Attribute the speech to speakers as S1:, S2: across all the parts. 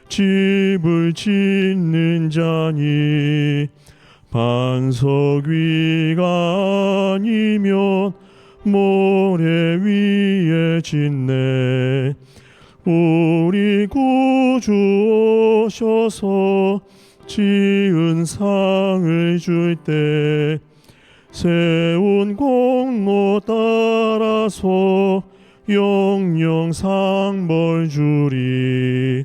S1: 집을 짓는 자니 반석 위가 아니면 모래 위에 짓네. 우리 구주 오셔서 지은 상을 줄 때 세운 공로 따라서 영영 상벌 주리.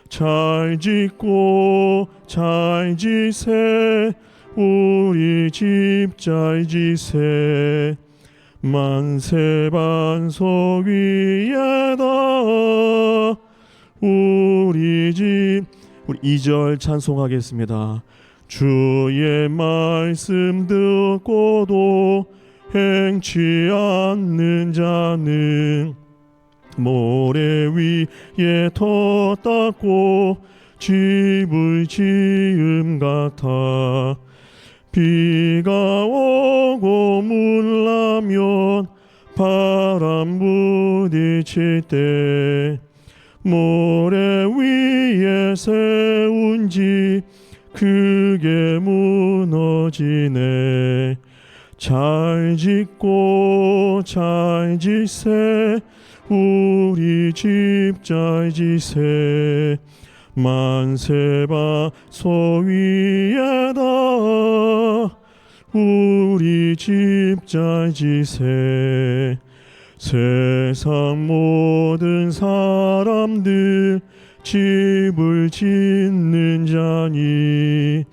S1: 잘 짓고 잘 지세 우리 집 잘 지세 만세 반석 위에다 우리 집. 우리 2절 찬송하겠습니다. 주의 말씀 듣고도 행치 않는 자는 모래 위에 터 닦고 집을 지음 같아. 비가 오고 물 나면 바람 부딪힐 때 모래 위에 세운 집 크게 무너지네. 잘 짓고 잘 지세 우리 집 잘 지세 만세 반석 위에다 우리 집 잘 지세. 세상 모든 사람들 집을 짓는 자니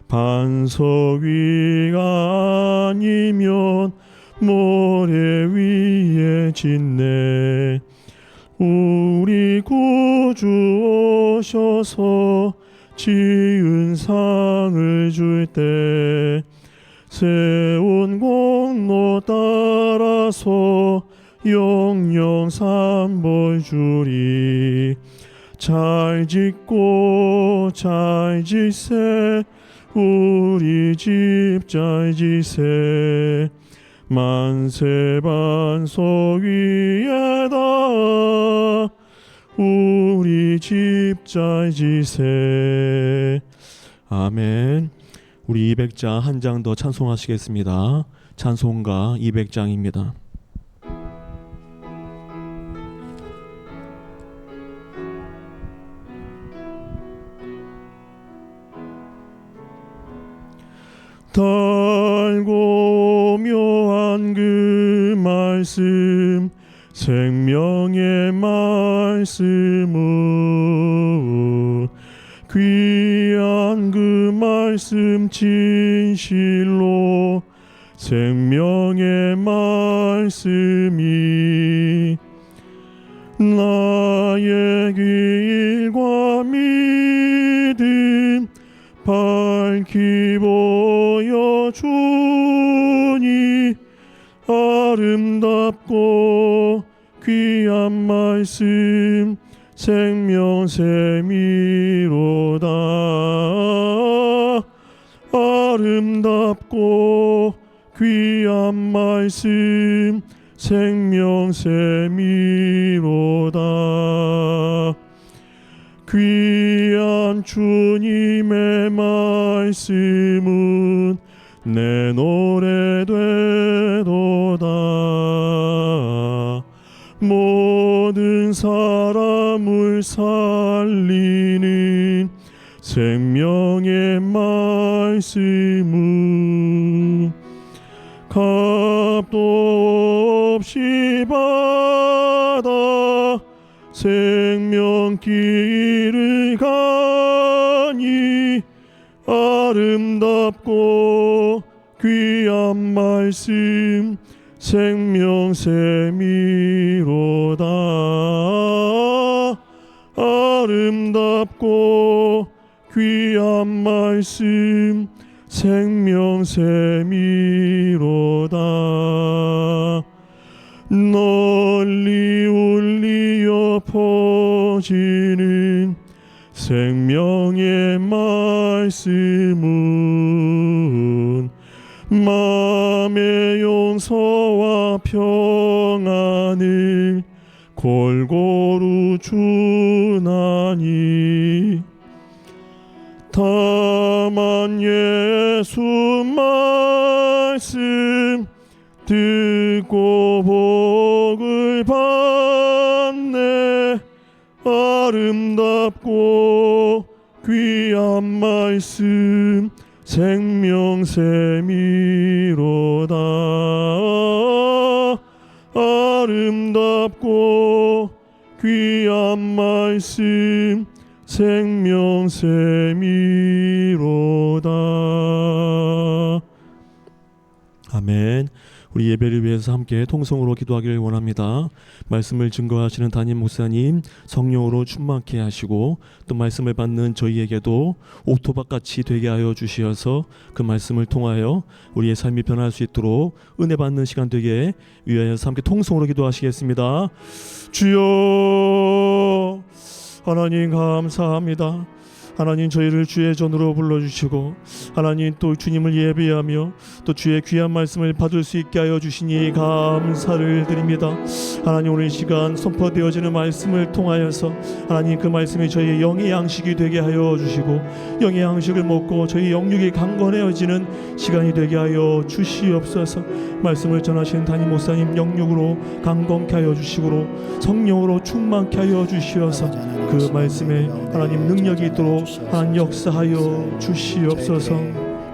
S1: 반석 위가 아니면 모래 위에 짓네. 우리 구주 오셔서 지은 상을 줄 때 세운 공로 따라서 영영 상벌 주리. 잘 짓고 잘 지세 우리 집 잘 지세 만세 반석 위에다 우리 집 잘 지세. 아멘. 우리 200장 한 장 더 찬송하시겠습니다. 찬송가 200장입니다. 달고 묘한 그 말씀 생명의 말씀은 귀한 그 말씀 진실로 생명의 말씀이 나의 길과 믿음 밝히 보여주니 아름답고 귀한 말씀 생명샘이로다. 아름답고 귀한 말씀 생명샘이로다. 귀한 주님의 말씀은 내 노래 되도다. 모든 사람을 살리는 생명의 말씀은 값도 없이 받아 생명길을 가니 아름답고 귀한 말씀 생명샘이로다. 아름답고 귀한 말씀 생명샘이로다. 널리 울리어 퍼지는 생명의 말씀은 마음의 용서와 평안을 골고루 주나니 다만 예수 말씀 듣고 복을 받네. 아름답고 귀한 말씀 생명샘이로다. 아름답고 귀한 말씀 생명샘이로다. 아멘. 우리 예배를 위해서 함께 통성으로 기도하기를 원합니다. 말씀을 증거하시는 담임 목사님 성령으로 충만케 하시고 또 말씀을 받는 저희에게도 옥토밭같이 되게 하여 주시어서 그 말씀을 통하여 우리의 삶이 변할 수 있도록 은혜 받는 시간 되게 위하여서 함께 통성으로 기도하시겠습니다. 주여, 하나님 감사합니다. 하나님, 저희를 주의 전으로 불러주시고 하나님 또 주님을 예배하며 또 주의 귀한 말씀을 받을 수 있게 하여 주시니 감사를 드립니다. 하나님, 오늘 이 시간 선포되어지는 말씀을 통하여서 하나님 그 말씀이 저희의 영의 양식이 되게 하여 주시고 영의 양식을 먹고 저희 영육이 강건해지는 시간이 되게 하여 주시옵소서. 말씀을 전하시는 담임 목사님 영육으로 강건케 하여 주시고 성령으로 충만케 하여 주시어서 그 말씀에 하나님 능력이 있도록 하나님 역사하여 주시옵소서.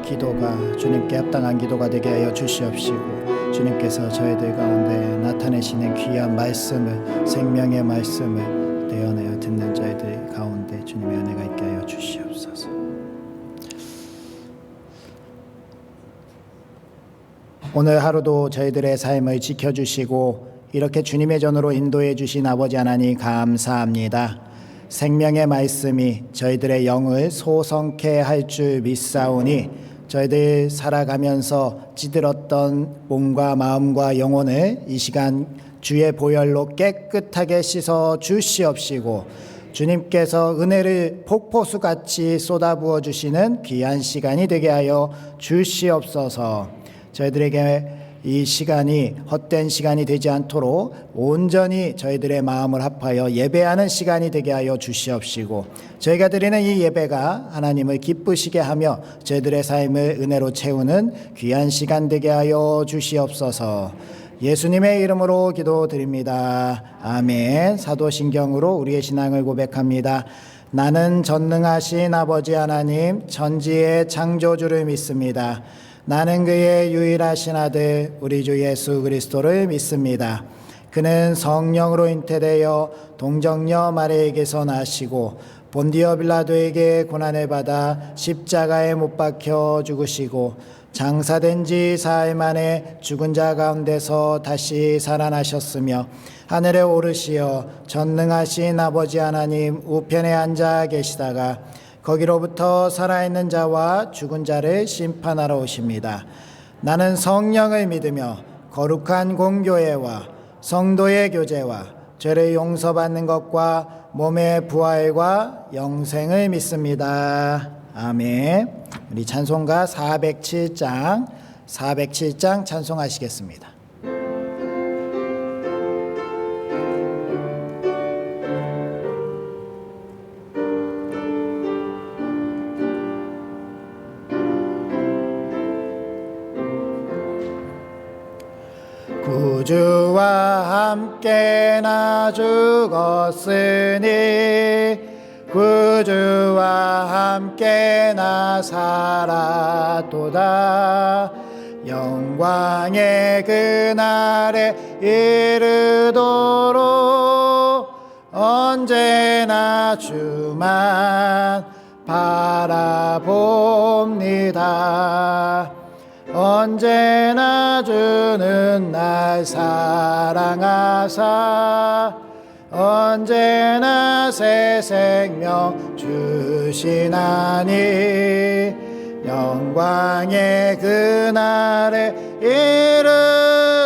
S2: 기도가 주님께 합당한 기도가 되게 하여 주시옵시고 주님께서 저희들 가운데 나타내시는 귀한 말씀을, 생명의 말씀을 떼어내어 듣는 저희들 가운데 주님의 은혜가 있게 하여 주시옵소서. 오늘 하루도 저희들의 삶을 지켜주시고 이렇게 주님의 전으로 인도해 주신 아버지 하나님 감사합니다. 생명의 말씀이 저희들의 영을 소성케 할 줄 믿사오니 저희들 살아가면서 찌들었던 몸과 마음과 영혼을 이 시간 주의 보혈로 깨끗하게 씻어 주시옵시고 주님께서 은혜를 폭포수같이 쏟아부어 주시는 귀한 시간이 되게 하여 주시옵소서. 저희들에게 이 시간이 헛된 시간이 되지 않도록 온전히 저희들의 마음을 합하여 예배하는 시간이 되게 하여 주시옵시고 저희가 드리는 이 예배가 하나님을 기쁘시게 하며 저희들의 삶을 은혜로 채우는 귀한 시간 되게 하여 주시옵소서. 예수님의 이름으로 기도드립니다. 아멘. 사도신경으로 우리의 신앙을 고백합니다. 나는 전능하신 아버지 하나님 천지의 창조주를 믿습니다. 나는 그의 유일하신 아들 우리 주 예수 그리스도를 믿습니다. 그는 성령으로 잉태되어 동정녀 마리아에게서 나시고 본디오 빌라도에게 고난을 받아 십자가에 못 박혀 죽으시고 장사된 지 사흘 만에 죽은 자 가운데서 다시 살아나셨으며 하늘에 오르시어 전능하신 아버지 하나님 우편에 앉아 계시다가 거기로부터 살아있는 자와 죽은 자를 심판하러 오십니다. 나는 성령을 믿으며 거룩한 공교회와 성도의 교제와 죄를 용서받는 것과 몸의 부활과 영생을 믿습니다. 아멘. 우리 찬송가 407장 찬송하시겠습니다. 구주와 함께 나 죽었으니 구주와 함께 나 살았도다. 영광의 그날에 이르도록 언제나 주만 바라봅니다. 언제나 주는 날 사랑하사 언제나 새 생명 주시나니 영광의 그날에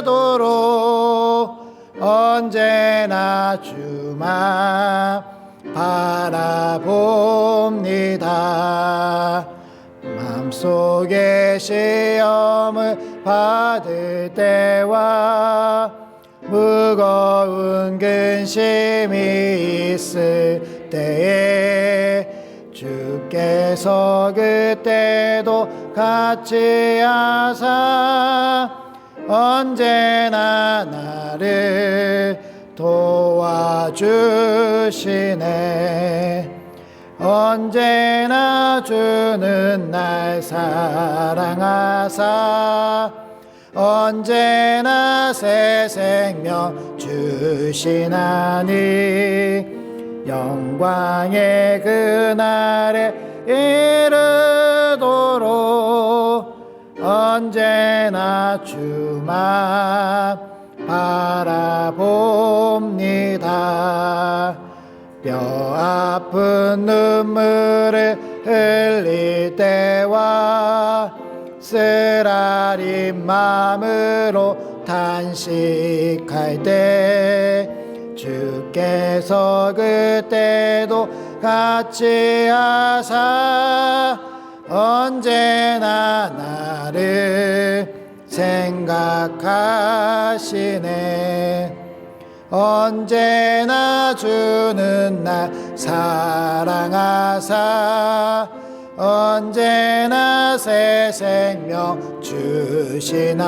S2: 이르도록 언제나 주만 바라봅니다. 마음속에 시험을 받을 때와 무거운 두려운 근심이 있을 때에 주께서 그때도 같이 하사 언제나 나를 도와주시네. 언제나 주는 날 사랑하사 언제나 새 생명 주시나니 영광의 그날에 이르도록 언제나 주만 바라봅니다. 뼈 아픈 눈물을 흘릴 때와 쓰라린 마음으로 탄식할 때 주께서 그때도 같이 하사 언제나 나를 생각하시네. 언제나 주는 날 사랑하사 언제나 새 생명 주시나니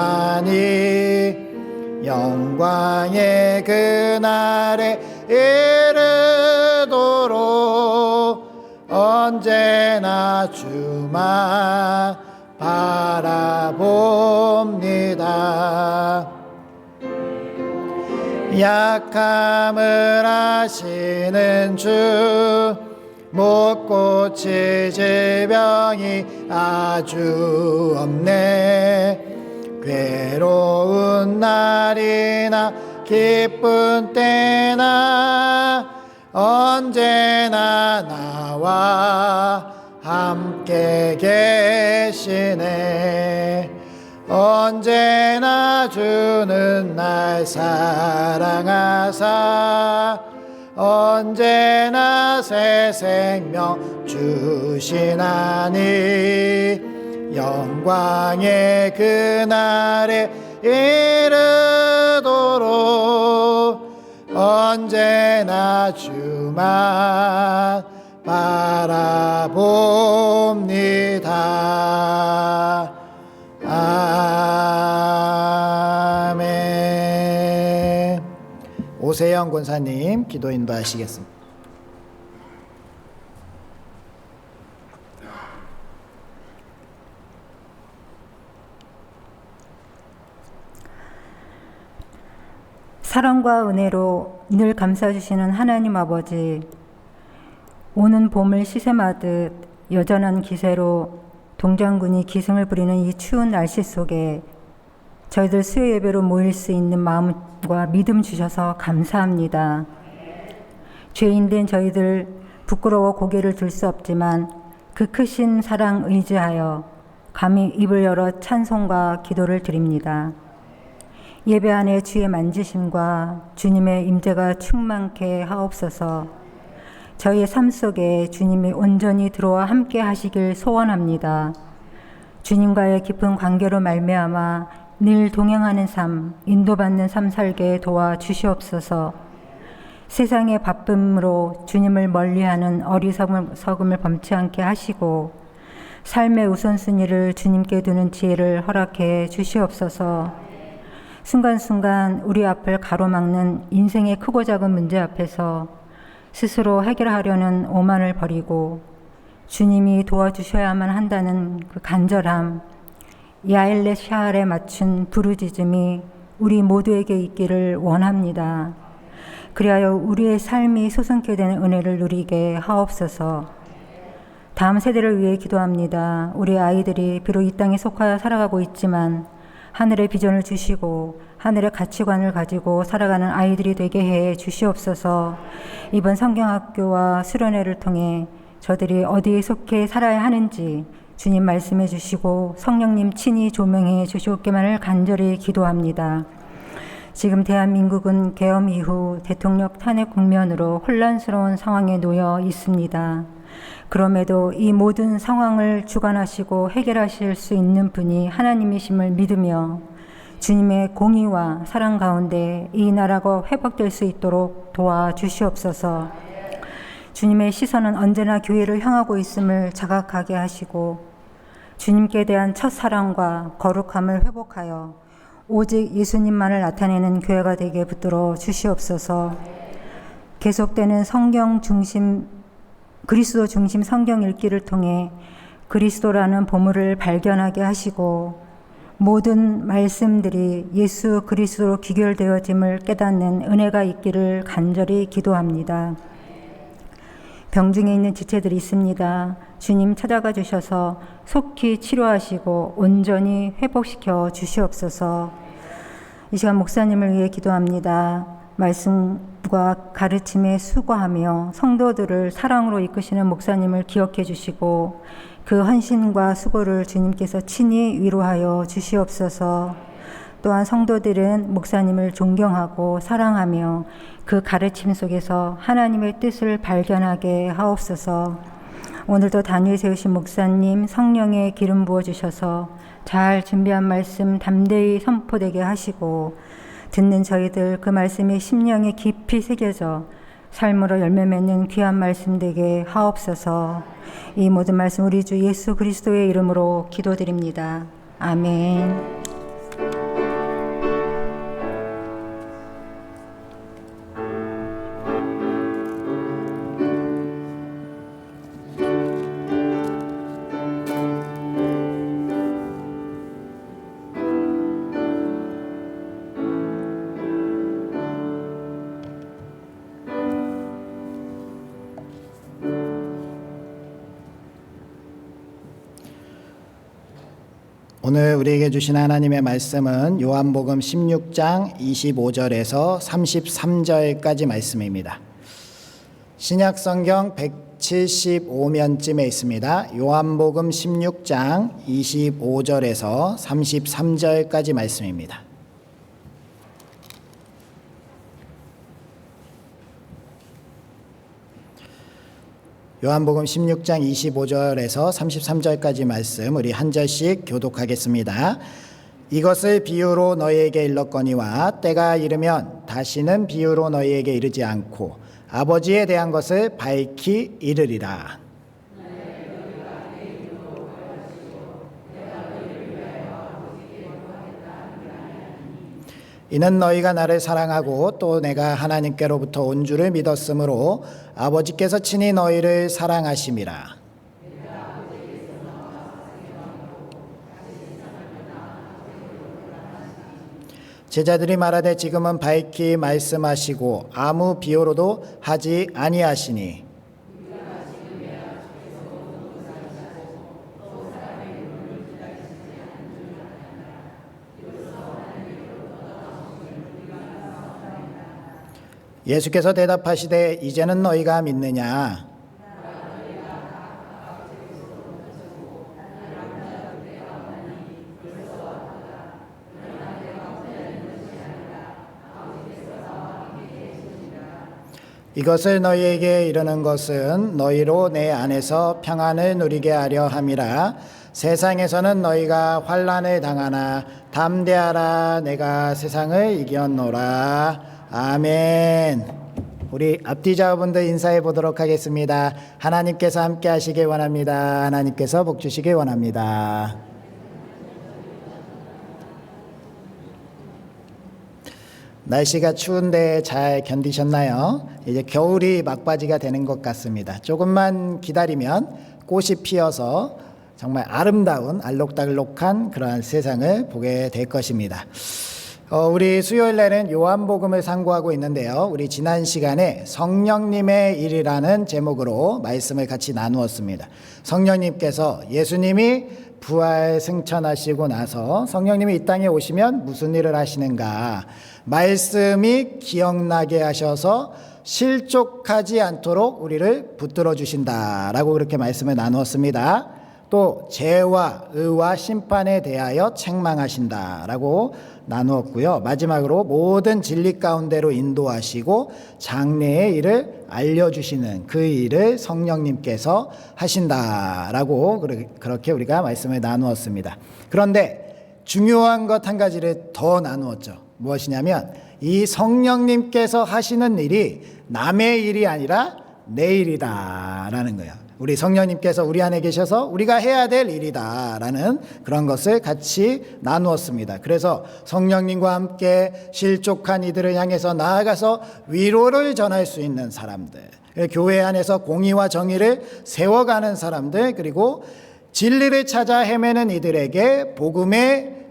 S2: 영광의 그날에 이르도록 언제나 주만 바라봅니다. 약함을 아시는 주 못 고칠 질병이 아주 없네. 괴로운 날이나 기쁜 때나 언제나 나와 함께 계시네. 언제나 주는 날 사랑하사 언제나 새 생명 주시나니 영광의 그날에 이르도록 언제나 주만 바라봅니다. 아멘. 오세영 권사님 기도 인도하시겠습니다.
S3: 사랑과 은혜로 늘 감싸주시는 하나님 아버지, 오는 봄을 시샘하듯 여전한 기세로 동장군이 기승을 부리는 이 추운 날씨 속에 저희들 수요 예배로 모일 수 있는 마음과 믿음 주셔서 감사합니다. 죄인된 저희들 부끄러워 고개를 들 수 없지만 그 크신 사랑 의지하여 감히 입을 열어 찬송과 기도를 드립니다. 예배 안에 주의 만지심과 주님의 임재가 충만케 하옵소서. 저희의 삶 속에 주님이 온전히 들어와 함께 하시길 소원합니다. 주님과의 깊은 관계로 말미암아 늘 동행하는 삶, 인도받는 삶 살게 도와주시옵소서. 세상의 바쁨으로 주님을 멀리하는 어리석음을 범치 않게 하시고 삶의 우선순위를 주님께 두는 지혜를 허락해 주시옵소서. 순간순간 우리 앞을 가로막는 인생의 크고 작은 문제 앞에서 스스로 해결하려는 오만을 버리고 주님이 도와주셔야만 한다는 그 간절함, 야일렛 샤알에 맞춘 부르짖음이 우리 모두에게 있기를 원합니다. 그리하여 우리의 삶이 솟음게 되는 은혜를 누리게 하옵소서. 다음 세대를 위해 기도합니다. 우리 아이들이 비록 이 땅에 속하여 살아가고 있지만 하늘의 비전을 주시고 하늘의 가치관을 가지고 살아가는 아이들이 되게 해 주시옵소서. 이번 성경학교와 수련회를 통해 저들이 어디에 속해 살아야 하는지 주님 말씀해 주시고 성령님 친히 조명해 주시옵기만을 간절히 기도합니다. 지금 대한민국은 계엄 이후 대통령 탄핵 국면으로 혼란스러운 상황에 놓여 있습니다. 그럼에도 이 모든 상황을 주관하시고 해결하실 수 있는 분이 하나님이심을 믿으며 주님의 공의와 사랑 가운데 이 나라가 회복될 수 있도록 도와주시옵소서. 주님의 시선은 언제나 교회를 향하고 있음을 자각하게 하시고 주님께 대한 첫사랑과 거룩함을 회복하여 오직 예수님만을 나타내는 교회가 되게 붙들어 주시옵소서. 계속되는 그리스도 중심 성경 읽기를 통해 그리스도라는 보물을 발견하게 하시고 모든 말씀들이 예수 그리스도로 귀결되어짐을 깨닫는 은혜가 있기를 간절히 기도합니다. 병중에 있는 지체들이 있습니다. 주님 찾아가 주셔서 속히 치료하시고 온전히 회복시켜 주시옵소서. 이 시간 목사님을 위해 기도합니다. 말씀과 가르침에 수고하며 성도들을 사랑으로 이끄시는 목사님을 기억해 주시고 그 헌신과 수고를 주님께서 친히 위로하여 주시옵소서. 또한 성도들은 목사님을 존경하고 사랑하며 그 가르침 속에서 하나님의 뜻을 발견하게 하옵소서. 오늘도 단위에 세우신 목사님 성령의 기름 부어주셔서 잘 준비한 말씀 담대히 선포되게 하시고 듣는 저희들 그 말씀이 심령에 깊이 새겨져 삶으로 열매 맺는 귀한 말씀 되게 하옵소서. 이 모든 말씀 우리 주 예수 그리스도의 이름으로 기도드립니다. 아멘.
S2: 오늘 우리에게 주신 하나님의 말씀은 요한복음 16장 25절에서 33절까지 말씀입니다. 신약 성경 175면쯤에 있습니다. 요한복음 16장 25절에서 33절까지 말씀입니다. 요한복음 16장 25절에서 33절까지 말씀 우리 한 절씩 교독하겠습니다. 이것을 비유로 너희에게 일렀거니와 때가 이르면 다시는 비유로 너희에게 이르지 않고 아버지에 대한 것을 밝히 이르리라. 이는 너희가 나를 사랑하고 또 내가 하나님께로부터 온 줄을 믿었으므로 아버지께서 친히 너희를 사랑하심이라. 제자들이 말하되 지금은 밝히 말씀하시고 아무 비유로도 하지 아니하시니 예수께서 대답하시되 이제는 너희가 믿느냐? 이것을 너희에게 이르는 것은 너희로 내 안에서 평안을 누리게 하려 함이라. 세상에서는 너희가 환난을 당하나 담대하라. 내가 세상을 이겼노라. 아멘. 우리 앞뒤자분들 인사해 보도록 하겠습니다. 하나님께서 함께 하시길 원합니다. 하나님께서 복 주시길 원합니다. 날씨가 추운데 잘 견디셨나요? 이제 겨울이 막바지가 되는 것 같습니다. 조금만 기다리면 꽃이 피어서 정말 아름다운 알록달록한 그러한 세상을 보게 될 것입니다. 우리 수요일 날은 요한복음을 상고하고 있는데요. 우리 지난 시간에 성령님의 일이라는 제목으로 말씀을 같이 나누었습니다. 성령님께서 예수님이 부활 승천하시고 나서 성령님이 이 땅에 오시면 무슨 일을 하시는가? 말씀이 기억나게 하셔서 실족하지 않도록 우리를 붙들어 주신다라고 그렇게 말씀을 나누었습니다. 또 죄와 의와 심판에 대하여 책망하신다라고 나누었고요. 마지막으로 모든 진리 가운데로 인도하시고 장래의 일을 알려주시는 그 일을 성령님께서 하신다라고 그렇게 우리가 말씀을 나누었습니다. 그런데 중요한 것 한 가지를 더 나누었죠. 무엇이냐면 이 성령님께서 하시는 일이 남의 일이 아니라 내 일이다라는 거예요. 우리 성령님께서 우리 안에 계셔서 우리가 해야 될 일이다라는 그런 것을 같이 나누었습니다. 그래서 성령님과 함께 실족한 이들을 향해서 나아가서 위로를 전할 수 있는 사람들, 교회 안에서 공의와 정의를 세워가는 사람들, 그리고 진리를 찾아 헤매는 이들에게 복음의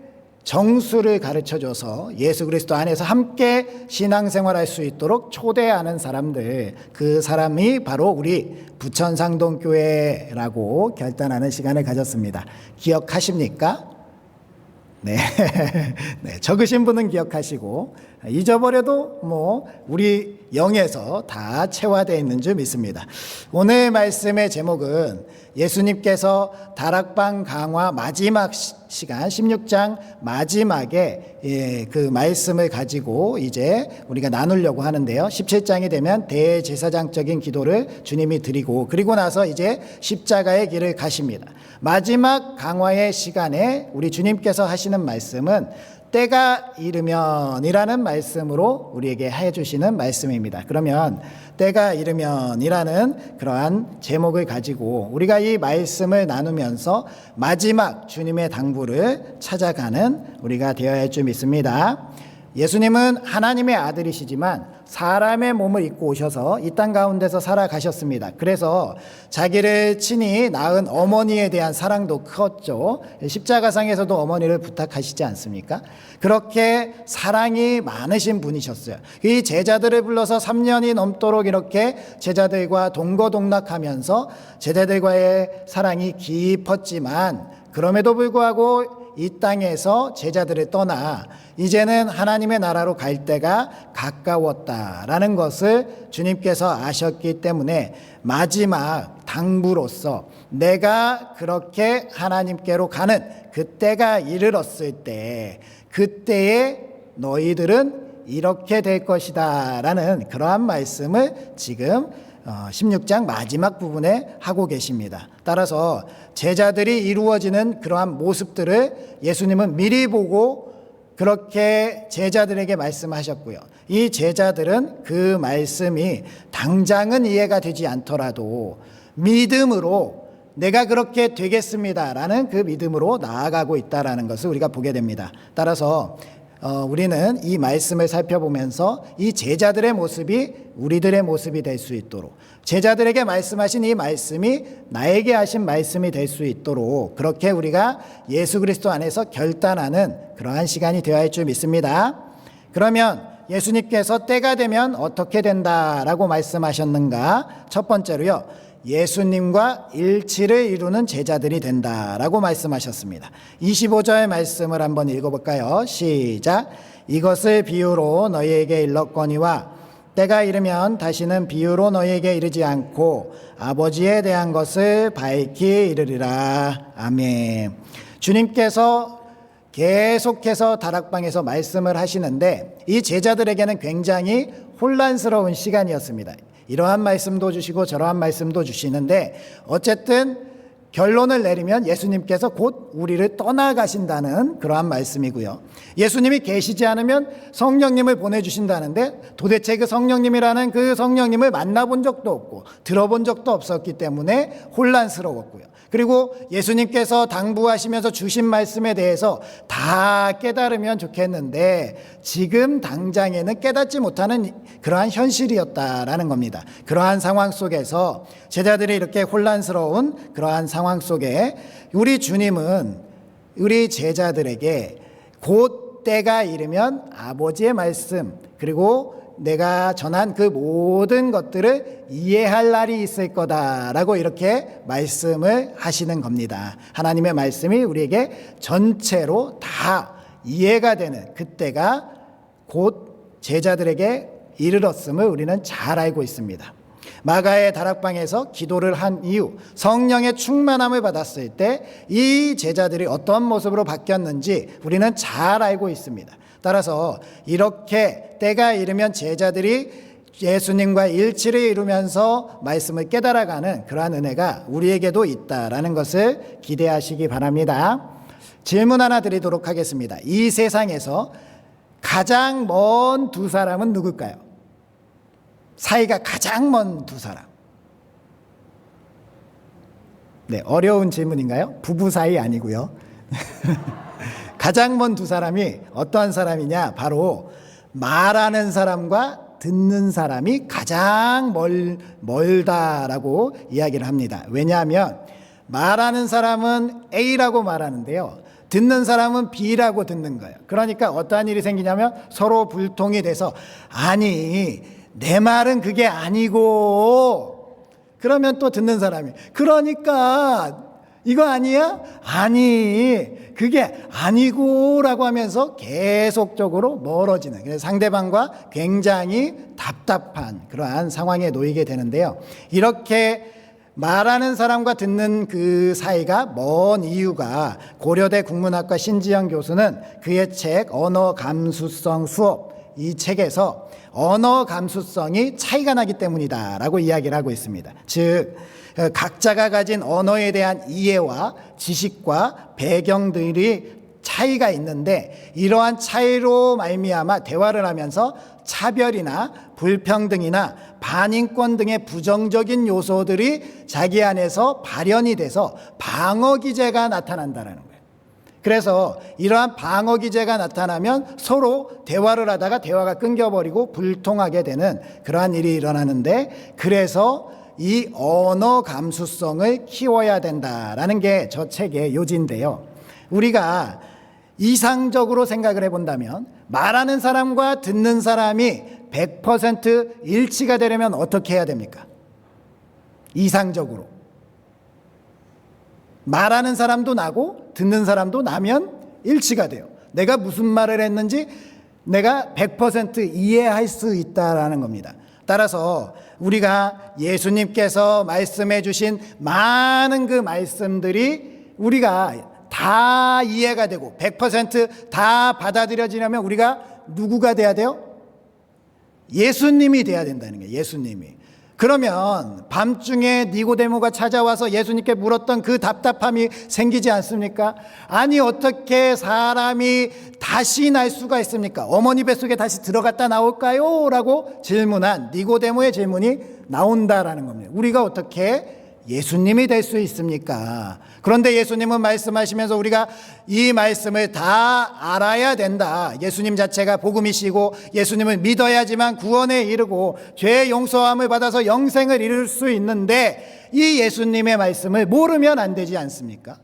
S2: 정수를 가르쳐줘서 예수 그리스도 안에서 함께 신앙생활할 수 있도록 초대하는 사람들, 그 사람이 바로 우리 부천상동교회라고 결단하는 시간을 가졌습니다. 기억하십니까? 네. 네, 적으신 분은 기억하시고 잊어버려도 우리 영에서 다 체화되어 있는 줄 믿습니다. 오늘 말씀의 제목은 예수님께서 다락방 강화 마지막 시간 16장 마지막에 그 말씀을 가지고 이제 우리가 나누려고 하는데요. 17장이 되면 대제사장적인 기도를 주님이 드리고 그리고 나서 이제 십자가의 길을 가십니다. 마지막 강화의 시간에 우리 주님께서 하시는 말씀은 때가 이르면이라는 말씀으로 우리에게 해주시는 말씀입니다. 그러면 때가 이르면이라는 그러한 제목을 가지고 우리가 이 말씀을 나누면서 마지막 주님의 당부를 찾아가는 우리가 되어야 할 줄 믿습니다. 예수님은 하나님의 아들이시지만 사람의 몸을 입고 오셔서 이 땅 가운데서 살아가셨습니다. 그래서 자기를 친히 낳은 어머니에 대한 사랑도 컸죠. 십자가상에서도 어머니를 부탁하시지 않습니까? 그렇게 사랑이 많으신 분이셨어요. 이 제자들을 불러서 3년이 넘도록 이렇게 제자들과 동거동락하면서 제자들과의 사랑이 깊었지만 그럼에도 불구하고 이 땅에서 제자들을 떠나 이제는 하나님의 나라로 갈 때가 가까웠다라는 것을 주님께서 아셨기 때문에 마지막 당부로서 내가 그렇게 하나님께로 가는 그때가 이르렀을 때 그때에 너희들은 이렇게 될 것이다 라는 그러한 말씀을 지금 16장 마지막 부분에 하고 계십니다. 따라서 제자들이 이루어지는 그러한 모습들을 예수님은 미리 보고 그렇게 제자들에게 말씀하셨고요. 이 제자들은 그 말씀이 당장은 이해가 되지 않더라도 믿음으로 내가 그렇게 되겠습니다라는 그 믿음으로 나아가고 있다라는 것을 우리가 보게 됩니다. 따라서 우리는 이 말씀을 살펴보면서 이 제자들의 모습이 우리들의 모습이 될 수 있도록 제자들에게 말씀하신 이 말씀이 나에게 하신 말씀이 될 수 있도록 그렇게 우리가 예수 그리스도 안에서 결단하는 그러한 시간이 되어야 할 줄 믿습니다. 그러면 예수님께서 때가 되면 어떻게 된다라고 말씀하셨는가? 첫 번째로요. 예수님과 일치를 이루는 제자들이 된다라고 말씀하셨습니다. 25절 말씀을 한번 읽어볼까요? 시작. 이것을 비유로 너희에게 일렀거니와 때가 이르면 다시는 비유로 너희에게 이르지 않고 아버지에 대한 것을 밝히 이르리라. 아멘. 주님께서 계속해서 다락방에서 말씀을 하시는데 이 제자들에게는 굉장히 혼란스러운 시간이었습니다. 이러한 말씀도 주시고 저러한 말씀도 주시는데 어쨌든 결론을 내리면 예수님께서 곧 우리를 떠나가신다는 그러한 말씀이고요. 예수님이 계시지 않으면 성령님을 보내주신다는데 도대체 그 성령님이라는 그 성령님을 만나본 적도 없고 들어본 적도 없었기 때문에 혼란스러웠고요. 그리고 예수님께서 당부하시면서 주신 말씀에 대해서 다 깨달으면 좋겠는데 지금 당장에는 깨닫지 못하는 그러한 현실이었다라는 겁니다. 그러한 상황 속에서 제자들이 이렇게 혼란스러운 그러한 상황 속에 우리 주님은 우리 제자들에게 곧 때가 이르면 아버지의 말씀 그리고 내가 전한 그 모든 것들을 이해할 날이 있을 거다라고 이렇게 말씀을 하시는 겁니다. 하나님의 말씀이 우리에게 전체로 다 이해가 되는 그때가 곧 제자들에게 이르렀음을 우리는 잘 알고 있습니다. 마가의 다락방에서 기도를 한 이후 성령의 충만함을 받았을 때 이 제자들이 어떤 모습으로 바뀌었는지 우리는 잘 알고 있습니다. 따라서 이렇게 때가 이르면 제자들이 예수님과 일치를 이루면서 말씀을 깨달아가는 그러한 은혜가 우리에게도 있다라는 것을 기대하시기 바랍니다. 질문 하나 드리도록 하겠습니다. 이 세상에서 가장 먼 두 사람은 누굴까요? 사이가 가장 먼 두 사람. 네, 어려운 질문인가요? 부부 사이 아니고요. 가장 먼 두 사람이 어떠한 사람이냐? 바로 말하는 사람과 듣는 사람이 가장 멀다라고 이야기를 합니다. 왜냐하면 말하는 사람은 A라고 말하는데요, 듣는 사람은 B라고 듣는 거예요. 그러니까 어떠한 일이 생기냐면 서로 불통이 돼서, 아니 내 말은 그게 아니고, 그러면 또 듣는 사람이, 그러니까 이거 아니야? 아니 그게 아니고 라고 하면서 계속적으로 멀어지는, 그래서 상대방과 굉장히 답답한 그러한 상황에 놓이게 되는데요. 이렇게 말하는 사람과 듣는 그 사이가 먼 이유가, 고려대 국문학과 신지영 교수는 그의 책 언어 감수성 수업, 이 책에서 언어 감수성이 차이가 나기 때문이다라고 이야기를 하고 있습니다. 즉 각자가 가진 언어에 대한 이해와 지식과 배경들이 차이가 있는데, 이러한 차이로 말미암아 대화를 하면서 차별이나 불평등이나 반인권 등의 부정적인 요소들이 자기 안에서 발현이 돼서 방어 기제가 나타난다는 거예요. 그래서 이러한 방어 기제가 나타나면 서로 대화를 하다가 대화가 끊겨버리고 불통하게 되는 그러한 일이 일어나는데, 그래서 이 언어 감수성을 키워야 된다라는 게 저 책의 요지인데요. 우리가 이상적으로 생각을 해본다면 말하는 사람과 듣는 사람이 100% 일치가 되려면 어떻게 해야 됩니까? 이상적으로 말하는 사람도 나고 듣는 사람도 나면 일치가 돼요. 내가 무슨 말을 했는지 내가 100% 이해할 수 있다라는 겁니다. 따라서 우리가 예수님께서 말씀해 주신 많은 그 말씀들이 우리가 다 이해가 되고 100% 받아들여지려면 우리가 누구가 돼야 돼요? 예수님이 돼야 된다는 거예요. 예수님이. 그러면 밤중에 니고데모가 찾아와서 예수님께 물었던 그 답답함이 생기지 않습니까? 아니 어떻게 사람이 다시 날 수가 있습니까? 어머니 뱃속에 다시 들어갔다 나올까요? 라고 질문한 니고데모의 질문이 나온다라는 겁니다. 우리가 어떻게 예수님이 될 수 있습니까? 그런데 예수님은 말씀하시면서 우리가 이 말씀을 다 알아야 된다. 예수님 자체가 복음이시고 예수님을 믿어야지만 구원에 이르고 죄의 용서함을 받아서 영생을 이룰 수 있는데, 이 예수님의 말씀을 모르면 안 되지 않습니까?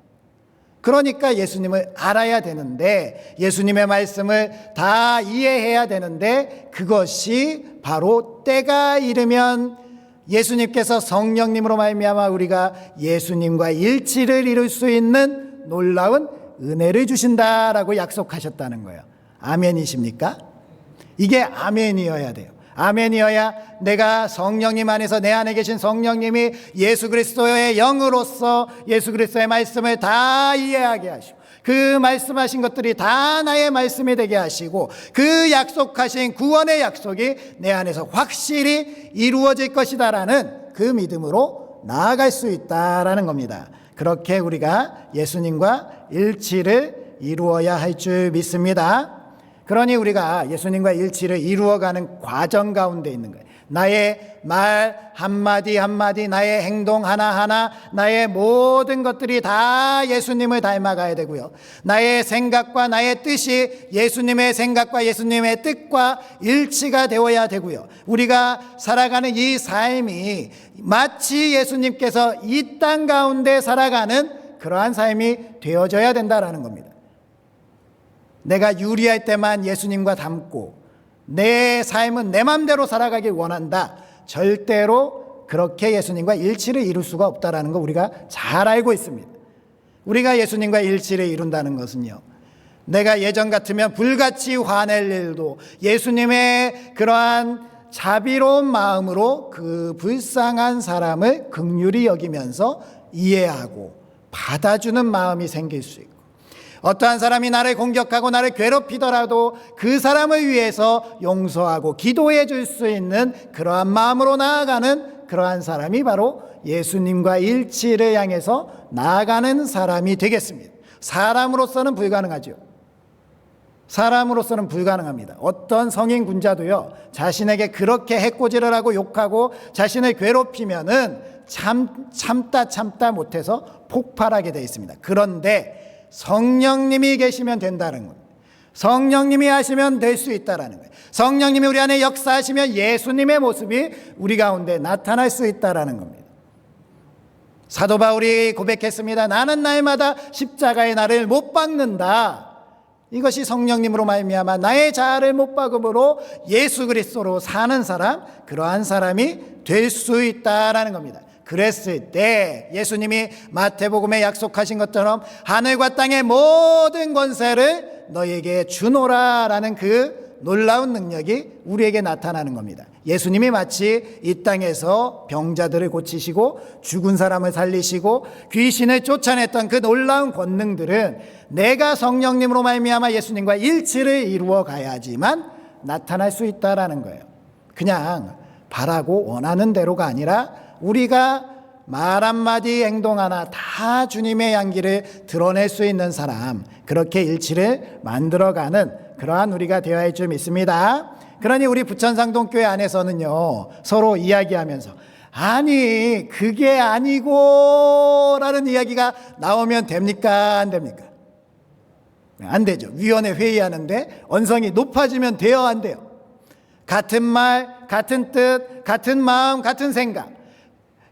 S2: 그러니까 예수님을 알아야 되는데, 예수님의 말씀을 다 이해해야 되는데, 그것이 바로 때가 이르면 예수님께서 성령님으로 말미암아 우리가 예수님과 일치를 이룰 수 있는 놀라운 은혜를 주신다라고 약속하셨다는 거예요. 아멘이십니까? 이게 아멘이어야 돼요. 아멘이어야 내가 성령님 안에서, 내 안에 계신 성령님이 예수 그리스도의 영으로서 예수 그리스도의 말씀을 다 이해하게 하시고, 그 말씀하신 것들이 다 나의 말씀이 되게 하시고, 그 약속하신 구원의 약속이 내 안에서 확실히 이루어질 것이다라는 그 믿음으로 나아갈 수 있다라는 겁니다. 그렇게 우리가 예수님과 일치를 이루어야 할 줄 믿습니다. 그러니 우리가 예수님과 일치를 이루어가는 과정 가운데 있는 거예요. 나의 말 한마디 한마디, 나의 행동 하나하나, 나의 모든 것들이 다 예수님을 닮아가야 되고요. 나의 생각과 나의 뜻이 예수님의 생각과 예수님의 뜻과 일치가 되어야 되고요. 우리가 살아가는 이 삶이 마치 예수님께서 이 땅 가운데 살아가는 그러한 삶이 되어져야 된다라는 겁니다. 내가 유리할 때만 예수님과 닮고 내 삶은 내 맘대로 살아가길 원한다, 절대로 그렇게 예수님과 일치를 이룰 수가 없다라는 거 우리가 잘 알고 있습니다. 우리가 예수님과 일치를 이룬다는 것은요, 내가 예전 같으면 불같이 화낼 일도 예수님의 그러한 자비로운 마음으로 그 불쌍한 사람을 긍휼히 여기면서 이해하고 받아주는 마음이 생길 수 있고, 어떠한 사람이 나를 공격하고 나를 괴롭히더라도 그 사람을 위해서 용서하고 기도해 줄 수 있는 그러한 마음으로 나아가는 그러한 사람이 바로 예수님과 일치를 향해서 나아가는 사람이 되겠습니다. 사람으로서는 불가능하죠. 사람으로서는 불가능합니다. 어떤 성인 군자도요, 자신에게 그렇게 해코지를 하고 욕하고 자신을 괴롭히면은 참다 못해서 폭발하게 되어 있습니다. 그런데 성령님이 계시면 된다는 겁니다. 성령님이 하시면 될 수 있다라는 거예요. 성령님이 우리 안에 역사하시면 예수님의 모습이 우리 가운데 나타날 수 있다라는 겁니다. 사도 바울이 고백했습니다. 나는 날마다 십자가의 나를 못 박는다. 이것이 성령님으로 말미암아 나의 자아를 못 박음으로 예수 그리스도로 사는 사람, 그러한 사람이 될 수 있다라는 겁니다. 그랬을 때 예수님이 마태복음에 약속하신 것처럼 하늘과 땅의 모든 권세를 너에게 주노라라는 그 놀라운 능력이 우리에게 나타나는 겁니다. 예수님이 마치 이 땅에서 병자들을 고치시고 죽은 사람을 살리시고 귀신을 쫓아냈던 그 놀라운 권능들은 내가 성령님으로 말미암아 예수님과 일치를 이루어 가야지만 나타날 수 있다라는 거예요. 그냥 바라고 원하는 대로가 아니라 우리가 말 한마디 행동 하나 다 주님의 향기를 드러낼 수 있는 사람, 그렇게 일치를 만들어가는 그러한 우리가 되어야 할 줄 믿습니다. 그러니 우리 부천상동교회 안에서는요, 서로 이야기하면서 아니 그게 아니고 라는 이야기가 나오면 됩니까? 안 됩니까? 안 되죠. 위원회 회의하는데 언성이 높아지면 돼요? 안 돼요? 같은 말, 같은 뜻, 같은 마음, 같은 생각,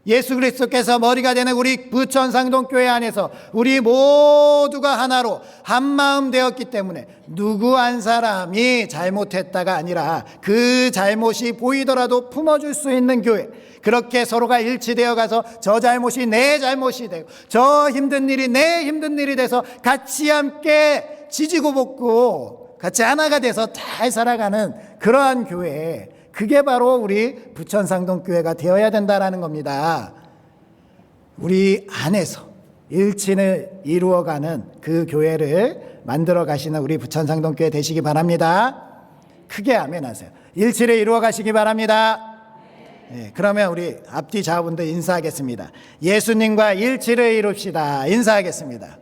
S2: 예수 그리스도께서 머리가 되는 우리 부천상동교회 안에서 우리 모두가 하나로 한 마음 되었기 때문에 누구 한 사람이 잘못했다가 아니라 그 잘못이 보이더라도 품어줄 수 있는 교회, 그렇게 서로가 일치되어 가서 저 잘못이 내 잘못이 되고 저 힘든 일이 내 힘든 일이 돼서 같이 함께 지지고 볶고 같이 하나가 돼서 잘 살아가는 그러한 교회, 그게 바로 우리 부천상동교회가 되어야 된다는 겁니다. 우리 안에서 일친을 이루어가는 그 교회를 만들어 가시는 우리 부천상동교회 되시기 바랍니다. 크게 아멘 하세요. 일치를 이루어 가시기 바랍니다. 네, 그러면 우리 앞뒤 좌우분들 인사하겠습니다. 예수님과 일치를 이룹시다. 인사하겠습니다.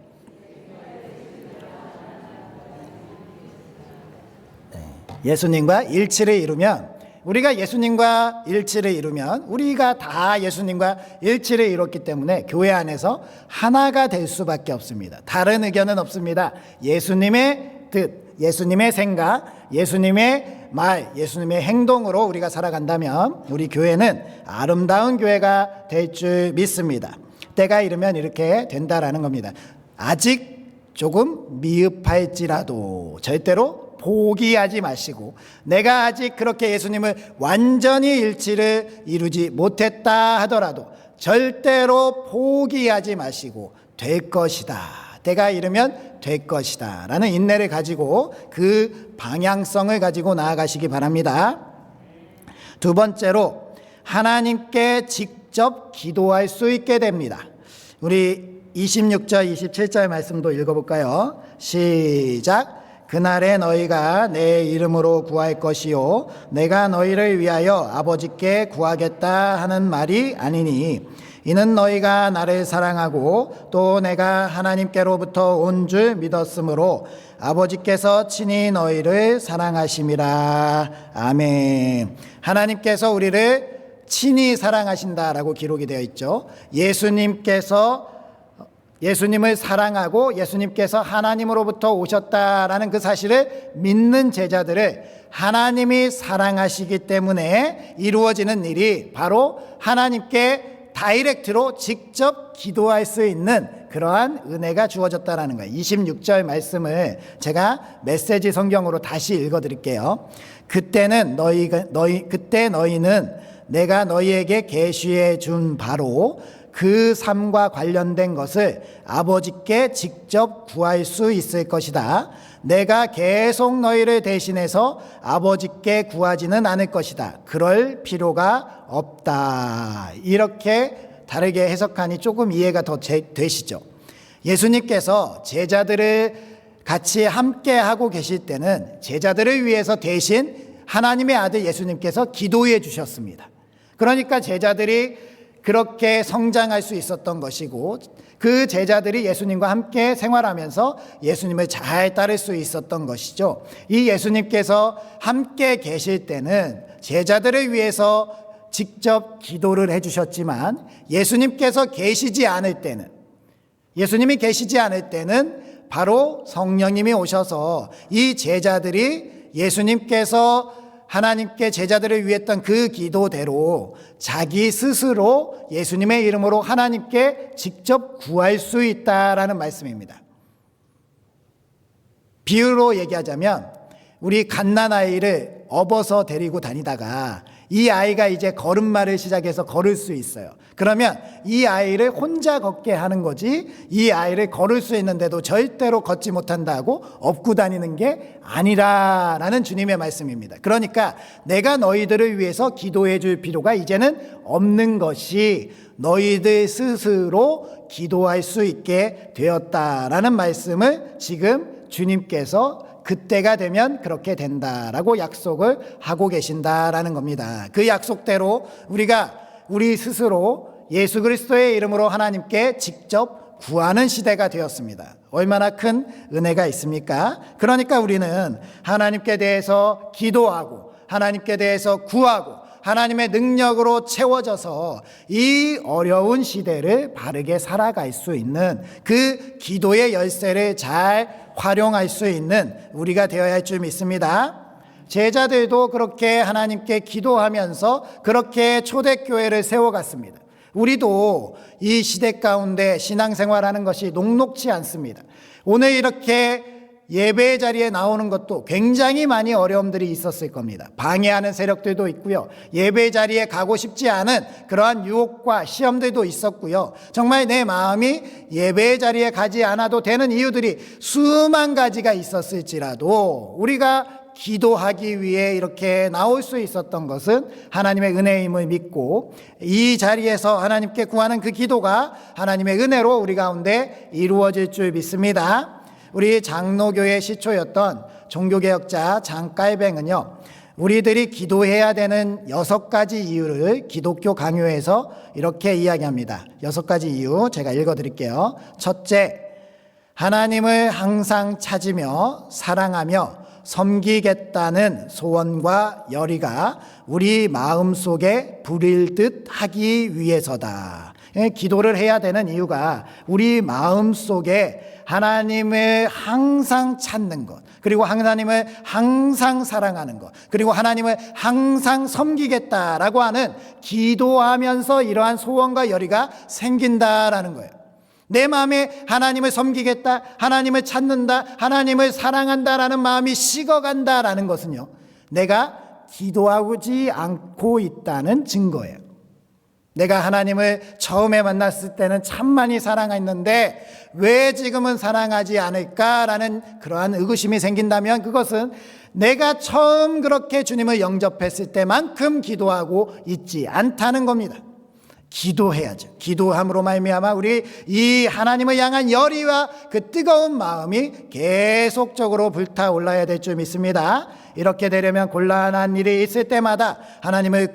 S2: 예수님과 일치를 이루면, 우리가 예수님과 일치를 이루면 우리가 다 예수님과 일치를 이뤘기 때문에 교회 안에서 하나가 될 수밖에 없습니다. 다른 의견은 없습니다. 예수님의 뜻, 예수님의 생각, 예수님의 말, 예수님의 행동으로 우리가 살아간다면 우리 교회는 아름다운 교회가 될 줄 믿습니다. 때가 이르면 이렇게 된다라는 겁니다. 아직 조금 미흡할지라도 절대로 포기하지 마시고, 내가 아직 그렇게 예수님을 완전히 일치를 이루지 못했다 하더라도 절대로 포기하지 마시고 될 것이다, 때가 이르면 될 것이다 라는 인내를 가지고 그 방향성을 가지고 나아가시기 바랍니다. 두 번째로 하나님께 직접 기도할 수 있게 됩니다. 우리 26절 27절 말씀도 읽어볼까요? 시작. 그날에 너희가 내 이름으로 구할 것이요 내가 너희를 위하여 아버지께 구하겠다 하는 말이 아니니, 이는 너희가 나를 사랑하고 또 내가 하나님께로부터 온 줄 믿었으므로 아버지께서 친히 너희를 사랑하심이라. 아멘. 하나님께서 우리를 친히 사랑하신다라고 기록이 되어 있죠. 예수님을 사랑하고 예수님께서 하나님으로부터 오셨다라는 그 사실을 믿는 제자들을 하나님이 사랑하시기 때문에 이루어지는 일이 바로 하나님께 다이렉트로 직접 기도할 수 있는 그러한 은혜가 주어졌다라는 거예요. 26절 말씀을 제가 메시지 성경으로 다시 읽어드릴게요. 그때 너희는 내가 너희에게 계시해 준 바로 그 삶과 관련된 것을 아버지께 직접 구할 수 있을 것이다. 내가 계속 너희를 대신해서 아버지께 구하지는 않을 것이다. 그럴 필요가 없다. 이렇게 다르게 해석하니 조금 이해가 더 되시죠? 예수님께서 제자들을 같이 함께 하고 계실 때는 제자들을 위해서 대신 하나님의 아들 예수님께서 기도해 주셨습니다. 그러니까 제자들이 그렇게 성장할 수 있었던 것이고 그 제자들이 예수님과 함께 생활하면서 예수님을 잘 따를 수 있었던 것이죠. 이 예수님께서 함께 계실 때는 제자들을 위해서 직접 기도를 해주셨지만 예수님께서 계시지 않을 때는, 예수님이 계시지 않을 때는 바로 성령님이 오셔서 이 제자들이 예수님께서 하나님께 제자들을 위해 했던 그 기도대로 자기 스스로 예수님의 이름으로 하나님께 직접 구할 수 있다라는 말씀입니다. 비유로 얘기하자면 우리 갓난아이를 업어서 데리고 다니다가 이 아이가 이제 걸음마를 시작해서 걸을 수 있어요. 그러면 이 아이를 혼자 걷게 하는 거지 이 아이를 걸을 수 있는데도 절대로 걷지 못한다고 업고 다니는 게 아니라라는 주님의 말씀입니다. 그러니까 내가 너희들을 위해서 기도해 줄 필요가 이제는 없는 것이 너희들 스스로 기도할 수 있게 되었다라는 말씀을 지금 주님께서 그때가 되면 그렇게 된다라고 약속을 하고 계신다라는 겁니다. 그 약속대로 우리가 우리 스스로 예수 그리스도의 이름으로 하나님께 직접 구하는 시대가 되었습니다. 얼마나 큰 은혜가 있습니까? 그러니까 우리는 하나님께 대해서 기도하고 하나님께 대해서 구하고 하나님의 능력으로 채워져서 이 어려운 시대를 바르게 살아갈 수 있는 그 기도의 열쇠를 잘 활용할 수 있는 우리가 되어야 할 줄 믿습니다. 제자들도 그렇게 하나님께 기도하면서 그렇게 초대교회를 세워갔습니다. 우리도 이 시대 가운데 신앙생활하는 것이 녹록지 않습니다. 오늘 이렇게 예배의 자리에 나오는 것도 굉장히 많이 어려움들이 있었을 겁니다. 방해하는 세력들도 있고요. 예배의 자리에 가고 싶지 않은 그러한 유혹과 시험들도 있었고요. 정말 내 마음이 예배의 자리에 가지 않아도 되는 이유들이 수만 가지가 있었을지라도 우리가 기도하기 위해 이렇게 나올 수 있었던 것은 하나님의 은혜임을 믿고 이 자리에서 하나님께 구하는 그 기도가 하나님의 은혜로 우리 가운데 이루어질 줄 믿습니다. 우리 장로교의 시초였던 종교개혁자 장깔뱅은요, 우리들이 기도해야 되는 6가지 이유를 기독교 강요에서 이렇게 이야기합니다. 6가지 이유 제가 읽어드릴게요. 첫째, 하나님을 항상 찾으며 사랑하며 섬기겠다는 소원과 열의가 우리 마음속에 불일 듯 하기 위해서다. 기도를 해야 되는 이유가 우리 마음속에 하나님을 항상 찾는 것, 그리고 하나님을 항상 사랑하는 것, 그리고 하나님을 항상 섬기겠다라고 하는 기도하면서 이러한 소원과 열의가 생긴다라는 거예요. 내 마음에 하나님을 섬기겠다, 하나님을 찾는다, 하나님을 사랑한다라는 마음이 식어간다라는 것은요, 내가 기도하지 않고 있다는 증거예요. 내가 하나님을 처음에 만났을 때는 참 많이 사랑했는데 왜 지금은 사랑하지 않을까라는 그러한 의구심이 생긴다면 그것은 내가 처음 그렇게 주님을 영접했을 때만큼 기도하고 있지 않다는 겁니다. 기도해야죠. 기도함으로 말미암아 우리 이 하나님을 향한 열의와 그 뜨거운 마음이 계속적으로 불타올라야 될 줄 믿습니다. 이렇게 되려면 곤란한 일이 있을 때마다 하나님을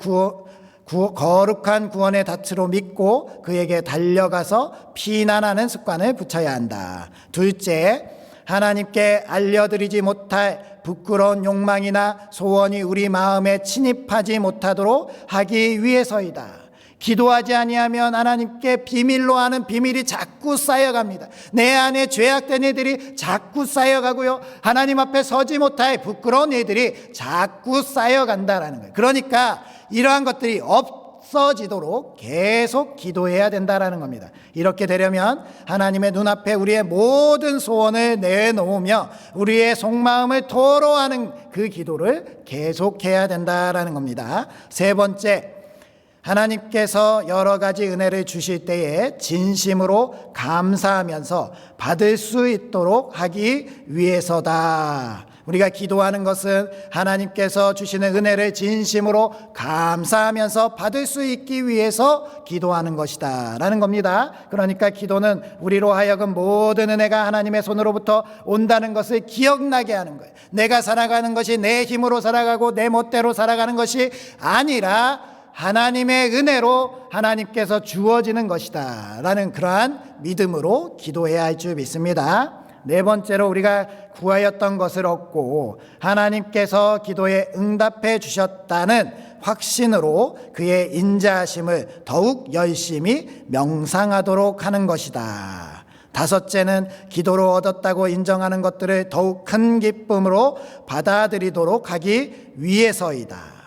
S2: 거룩한 구원의 닻으로 믿고 그에게 달려가서 피난하는 습관을 붙여야 한다. 둘째, 하나님께 알려드리지 못할 부끄러운 욕망이나 소원이 우리 마음에 침입하지 못하도록 하기 위해서이다. 기도하지 아니하면 하나님께 비밀로 하는 비밀이 자꾸 쌓여갑니다. 내 안에 죄악된 일들이 자꾸 쌓여가고요, 하나님 앞에 서지 못할 부끄러운 일들이 자꾸 쌓여간다라는 거예요. 그러니까 이러한 것들이 없어지도록 계속 기도해야 된다라는 겁니다. 이렇게 되려면 하나님의 눈앞에 우리의 모든 소원을 내놓으며 우리의 속마음을 토로하는 그 기도를 계속해야 된다라는 겁니다. 세 번째, 하나님께서 여러 가지 은혜를 주실 때에 진심으로 감사하면서 받을 수 있도록 하기 위해서다. 우리가 기도하는 것은 하나님께서 주시는 은혜를 진심으로 감사하면서 받을 수 있기 위해서 기도하는 것이다 라는 겁니다. 그러니까 기도는 우리로 하여금 모든 은혜가 하나님의 손으로부터 온다는 것을 기억나게 하는 거예요. 내가 살아가는 것이 내 힘으로 살아가고 내 멋대로 살아가는 것이 아니라 하나님의 은혜로 하나님께서 주어지는 것이다 라는 그러한 믿음으로 기도해야 할 줄 믿습니다. 네 번째로 우리가 구하였던 것을 얻고 하나님께서 기도에 응답해 주셨다는 확신으로 그의 인자하심을 더욱 열심히 명상하도록 하는 것이다. 다섯째는 기도로 얻었다고 인정하는 것들을 더욱 큰 기쁨으로 받아들이도록 하기 위해서이다.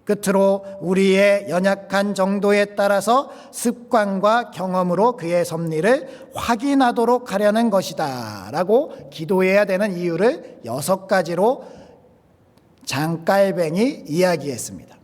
S2: 끝으로 우리의 연약한 정도에 따라서 습관과 경험으로 그의 섭리를 확인하도록 하려는 것이다 라고 기도해야 되는 이유를 6가지로 장깔뱅이 이야기했습니다.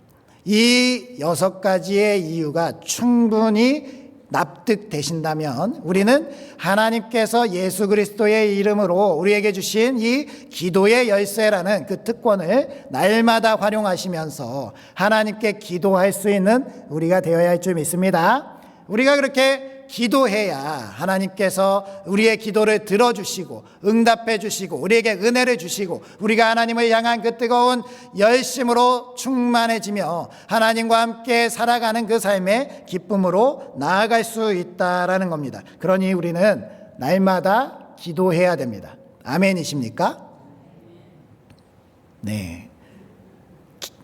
S2: 이 6가지의 이유가 충분히 납득되신다면 우리는 하나님께서 예수 그리스도의 이름으로 우리에게 주신 이 기도의 열쇠라는 그 특권을 날마다 활용하시면서 하나님께 기도할 수 있는 우리가 되어야 할 줄 믿습니다. 우리가 그렇게 기도해야 하나님께서 우리의 기도를 들어주시고 응답해 주시고 우리에게 은혜를 주시고 우리가 하나님을 향한 그 뜨거운 열심으로 충만해지며 하나님과 함께 살아가는 그 삶의 기쁨으로 나아갈 수 있다라는 겁니다. 그러니 우리는 날마다 기도해야 됩니다. 아멘이십니까? 네.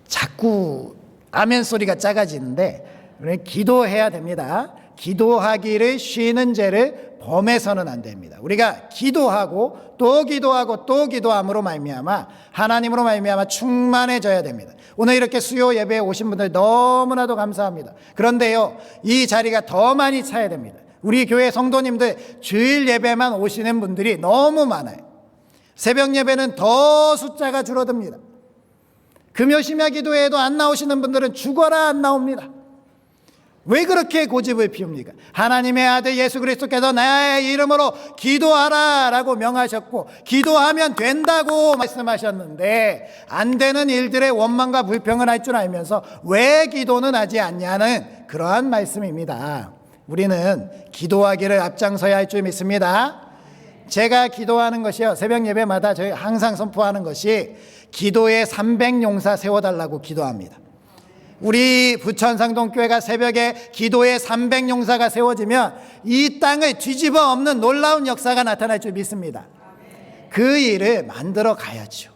S2: 자꾸 아멘 소리가 작아지는데 우리는 기도해야 됩니다. 기도하기를 쉬는 죄를 범해서는 안 됩니다. 우리가 기도하고 또 기도하고 또 기도함으로 말미암아 하나님으로 말미암아 충만해져야 됩니다. 오늘 이렇게 수요 예배에 오신 분들 너무나도 감사합니다. 그런데요, 이 자리가 더 많이 차야 됩니다. 우리 교회 성도님들 주일 예배만 오시는 분들이 너무 많아요. 새벽 예배는 더 숫자가 줄어듭니다. 금요심야 기도회에도 안 나오시는 분들은 죽어라 안 나옵니다. 왜 그렇게 고집을 피웁니까? 하나님의 아들 예수 그리스도께서 나의 이름으로 기도하라 라고 명하셨고 기도하면 된다고 말씀하셨는데 안 되는 일들의 원망과 불평을 할 줄 알면서 왜 기도는 하지 않냐는 그러한 말씀입니다. 우리는 기도하기를 앞장서야 할 줄 믿습니다. 제가 기도하는 것이요, 새벽 예배마다 저희 항상 선포하는 것이 기도의 300용사 세워달라고 기도합니다. 우리 부천상동교회가 새벽에 기도의 300용사가 세워지면 이 땅을 뒤집어 엎는 놀라운 역사가 나타날 줄 믿습니다. 그 일을 만들어 가야죠.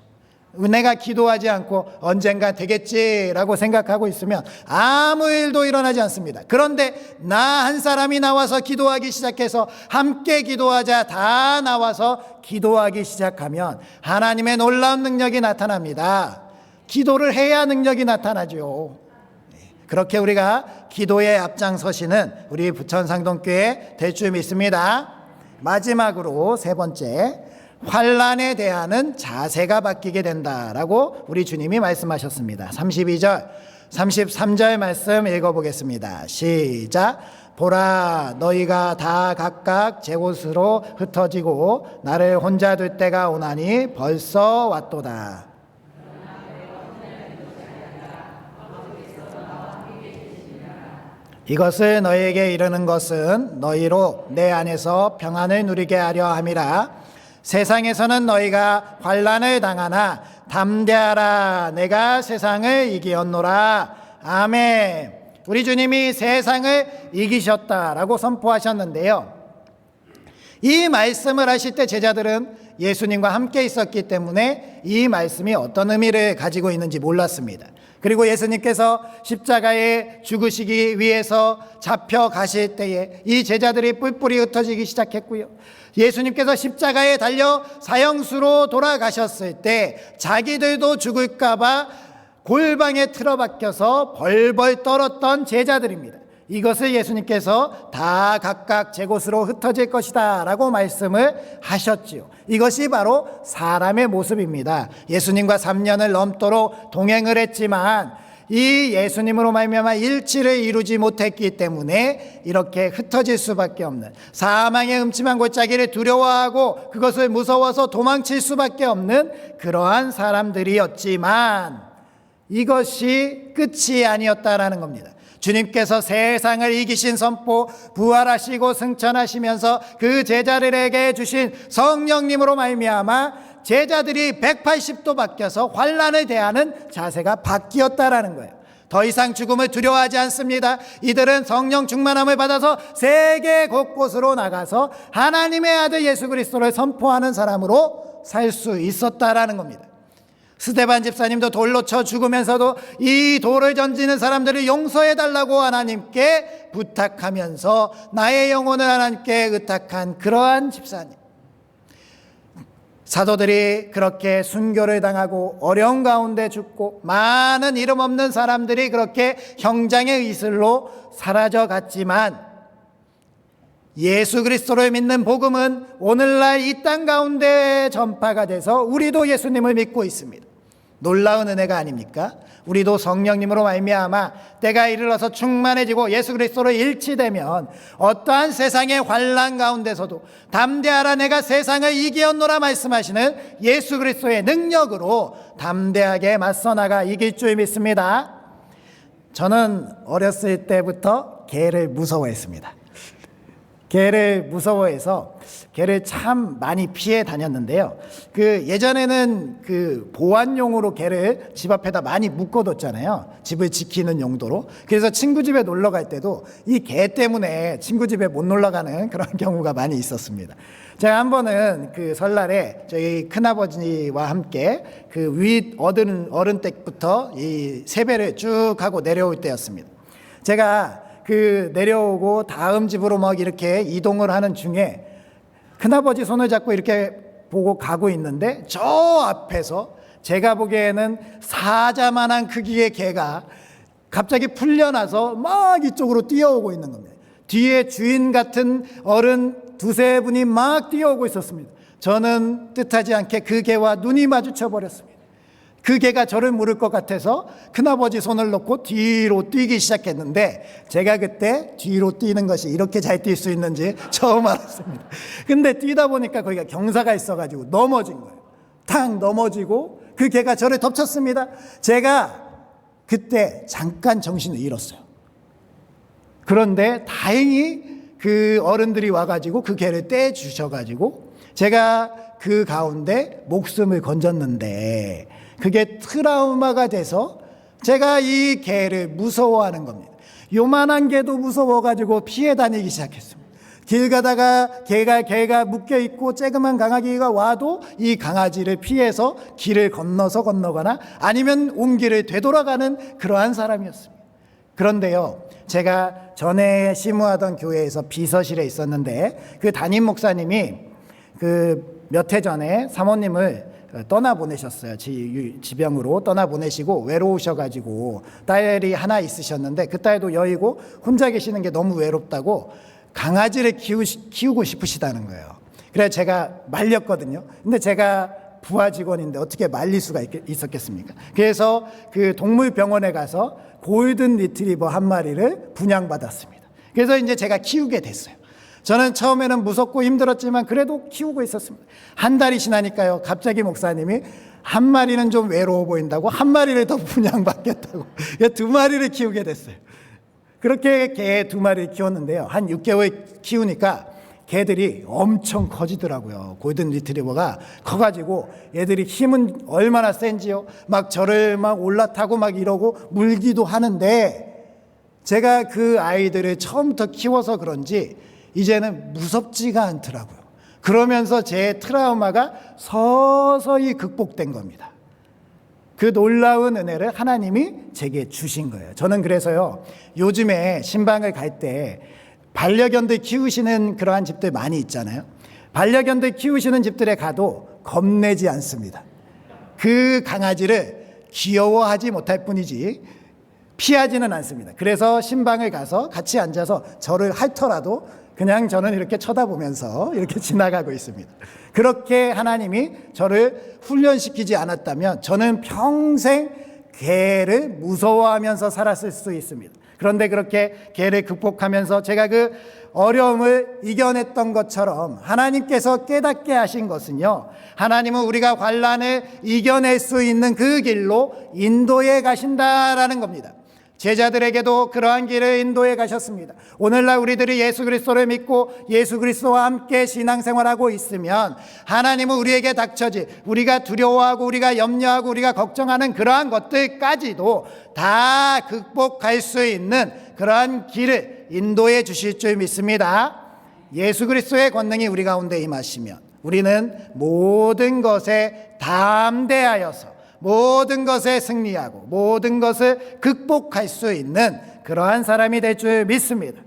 S2: 내가 기도하지 않고 언젠가 되겠지라고 생각하고 있으면 아무 일도 일어나지 않습니다. 그런데 나 한 사람이 나와서 기도하기 시작해서 함께 기도하자 다 나와서 기도하기 시작하면 하나님의 놀라운 능력이 나타납니다. 기도를 해야 능력이 나타나죠. 그렇게 우리가 기도에 앞장서시는 우리 부천상동교회 될 줄 믿습니다. 마지막으로 세 번째, 환난에 대하는 자세가 바뀌게 된다라고 우리 주님이 말씀하셨습니다. 32절, 33절 말씀 읽어보겠습니다. 시작. 보라, 너희가 다 각각 제 곳으로 흩어지고 나를 혼자 둘 때가 오나니 벌써 왔도다. 이것을 너희에게 이르는 것은 너희로 내 안에서 평안을 누리게 하려 함이라. 세상에서는 너희가 환난을 당하나 담대하라, 내가 세상을 이기었노라. 아멘. 우리 주님이 세상을 이기셨다라고 선포하셨는데요, 이 말씀을 하실 때 제자들은 예수님과 함께 있었기 때문에 이 말씀이 어떤 의미를 가지고 있는지 몰랐습니다. 그리고 예수님께서 십자가에 죽으시기 위해서 잡혀가실 때에 이 제자들이 뿔뿔이 흩어지기 시작했고요, 예수님께서 십자가에 달려 사형수로 돌아가셨을 때 자기들도 죽을까 봐 골방에 틀어박혀서 벌벌 떨었던 제자들입니다. 이것을 예수님께서 다 각각 제 곳으로 흩어질 것이다 라고 말씀을 하셨지요. 이것이 바로 사람의 모습입니다. 예수님과 3년을 넘도록 동행을 했지만 이 예수님으로 말미암아 일치를 이루지 못했기 때문에 이렇게 흩어질 수밖에 없는, 사망의 음침한 골짜기를 두려워하고 그것을 무서워서 도망칠 수밖에 없는 그러한 사람들이었지만 이것이 끝이 아니었다라는 겁니다. 주님께서 세상을 이기신 선포, 부활하시고 승천하시면서 그 제자들에게 주신 성령님으로 말미암아 제자들이 180도 바뀌어서 환난을 대하는 자세가 바뀌었다라는 거예요. 더 이상 죽음을 두려워하지 않습니다. 이들은 성령 충만함을 받아서 세계 곳곳으로 나가서 하나님의 아들 예수 그리스도를 선포하는 사람으로 살 수 있었다라는 겁니다. 스데반 집사님도 돌로 쳐 죽으면서도 이 돌을 던지는 사람들을 용서해달라고 하나님께 부탁하면서 나의 영혼을 하나님께 의탁한 그러한 집사님. 사도들이 그렇게 순교를 당하고 어려운 가운데 죽고 많은 이름 없는 사람들이 그렇게 형장의 이슬로 사라져 갔지만 예수 그리스도를 믿는 복음은 오늘날 이 땅 가운데 전파가 돼서 우리도 예수님을 믿고 있습니다. 놀라운 은혜가 아닙니까? 우리도 성령님으로 말미암아 때가 이르러서 충만해지고 예수 그리스도로 일치되면 어떠한 세상의 환난 가운데서도 담대하라 내가 세상을 이기었노라 말씀하시는 예수 그리스도의 능력으로 담대하게 맞서 나가 이길 줄 믿습니다. 저는 어렸을 때부터 개를 무서워했습니다. 개를 무서워해서 개를 참 많이 피해 다녔는데요. 예전에는 보안용으로 개를 집 앞에다 많이 묶어뒀잖아요. 집을 지키는 용도로. 그래서 친구 집에 놀러 갈 때도 이 개 때문에 친구 집에 못 놀러 가는 그런 경우가 많이 있었습니다. 제가 한 번은 설날에 저희 큰아버지와 함께 윗 어른 댁부터 이 세배를 쭉 하고 내려올 때였습니다. 제가 내려오고 다음 집으로 막 이렇게 이동을 하는 중에 큰아버지 손을 잡고 이렇게 보고 가고 있는데 저 앞에서 제가 보기에는 사자만한 크기의 개가 갑자기 풀려나서 막 이쪽으로 뛰어오고 있는 겁니다. 뒤에 주인 같은 어른 두세 분이 막 뛰어오고 있었습니다. 저는 뜻하지 않게 그 개와 눈이 마주쳐 버렸습니다. 그 개가 저를 물을 것 같아서 큰아버지 손을 놓고 뒤로 뛰기 시작했는데 제가 그때 뒤로 뛰는 것이 이렇게 잘 뛸 수 있는지 처음 알았습니다. 근데 뛰다 보니까 거기가 경사가 있어가지고 넘어진 거예요. 탁 넘어지고 그 개가 저를 덮쳤습니다. 제가 그때 잠깐 정신을 잃었어요. 그런데 다행히 그 어른들이 와가지고 그 개를 떼주셔가지고 제가 그 가운데 목숨을 건졌는데 그게 트라우마가 돼서 제가 이 개를 무서워하는 겁니다. 요만한 개도 무서워가지고 피해 다니기 시작했습니다. 길 가다가 개가 묶여있고 쬐그만 강아지가 와도 이 강아지를 피해서 길을 건너거나 아니면 온 길을 되돌아가는 그러한 사람이었습니다. 그런데요, 제가 전에 심우하던 교회에서 비서실에 있었는데 그 담임 목사님이 몇 해 전에 사모님을 떠나보내셨어요. 지병으로 떠나보내시고 외로우셔가지고 딸이 하나 있으셨는데 그 딸도 여의고 혼자 계시는 게 너무 외롭다고 강아지를 키우고 싶으시다는 거예요. 그래서 제가 말렸거든요. 근데 제가 부하 직원인데 어떻게 말릴 수가 있었겠습니까? 그래서 동물병원에 가서 골든 리트리버 한 마리를 분양받았습니다. 그래서 이제 제가 키우게 됐어요. 저는 처음에는 무섭고 힘들었지만 그래도 키우고 있었습니다. 한 달이 지나니까요, 갑자기 목사님이 한 마리는 좀 외로워 보인다고 한 마리를 더 분양받겠다고 두 마리를 키우게 됐어요. 그렇게 개 두 마리를 키웠는데요, 한 6개월 키우니까 개들이 엄청 커지더라고요. 골든 리트리버가 커가지고 얘들이 힘은 얼마나 센지요. 막 저를 막 올라타고 막 이러고 물기도 하는데 제가 그 아이들을 처음부터 키워서 그런지 이제는 무섭지가 않더라고요. 그러면서 제 트라우마가 서서히 극복된 겁니다. 그 놀라운 은혜를 하나님이 제게 주신 거예요. 저는 그래서요, 요즘에 신방을 갈 때 반려견들 키우시는 그러한 집들 많이 있잖아요. 반려견들 키우시는 집들에 가도 겁내지 않습니다. 그 강아지를 귀여워하지 못할 뿐이지 피하지는 않습니다. 그래서 신방을 가서 같이 앉아서 저를 핥더라도 그냥 저는 이렇게 쳐다보면서 이렇게 지나가고 있습니다. 그렇게 하나님이 저를 훈련시키지 않았다면 저는 평생 개를 무서워하면서 살았을 수 있습니다. 그런데 그렇게 개를 극복하면서 제가 그 어려움을 이겨냈던 것처럼 하나님께서 깨닫게 하신 것은요, 하나님은 우리가 환난을 이겨낼 수 있는 그 길로 인도해 가신다라는 겁니다. 제자들에게도 그러한 길을 인도해 가셨습니다. 오늘날 우리들이 예수 그리스도를 믿고 예수 그리스도와 함께 신앙생활하고 있으면 하나님은 우리에게 닥쳐지 우리가 두려워하고 우리가 염려하고 우리가 걱정하는 그러한 것들까지도 다 극복할 수 있는 그러한 길을 인도해 주실 줄 믿습니다. 예수 그리스도의 권능이 우리 가운데 임하시면 우리는 모든 것에 담대하여서 모든 것에 승리하고 모든 것을 극복할 수 있는 그러한 사람이 될 줄 믿습니다.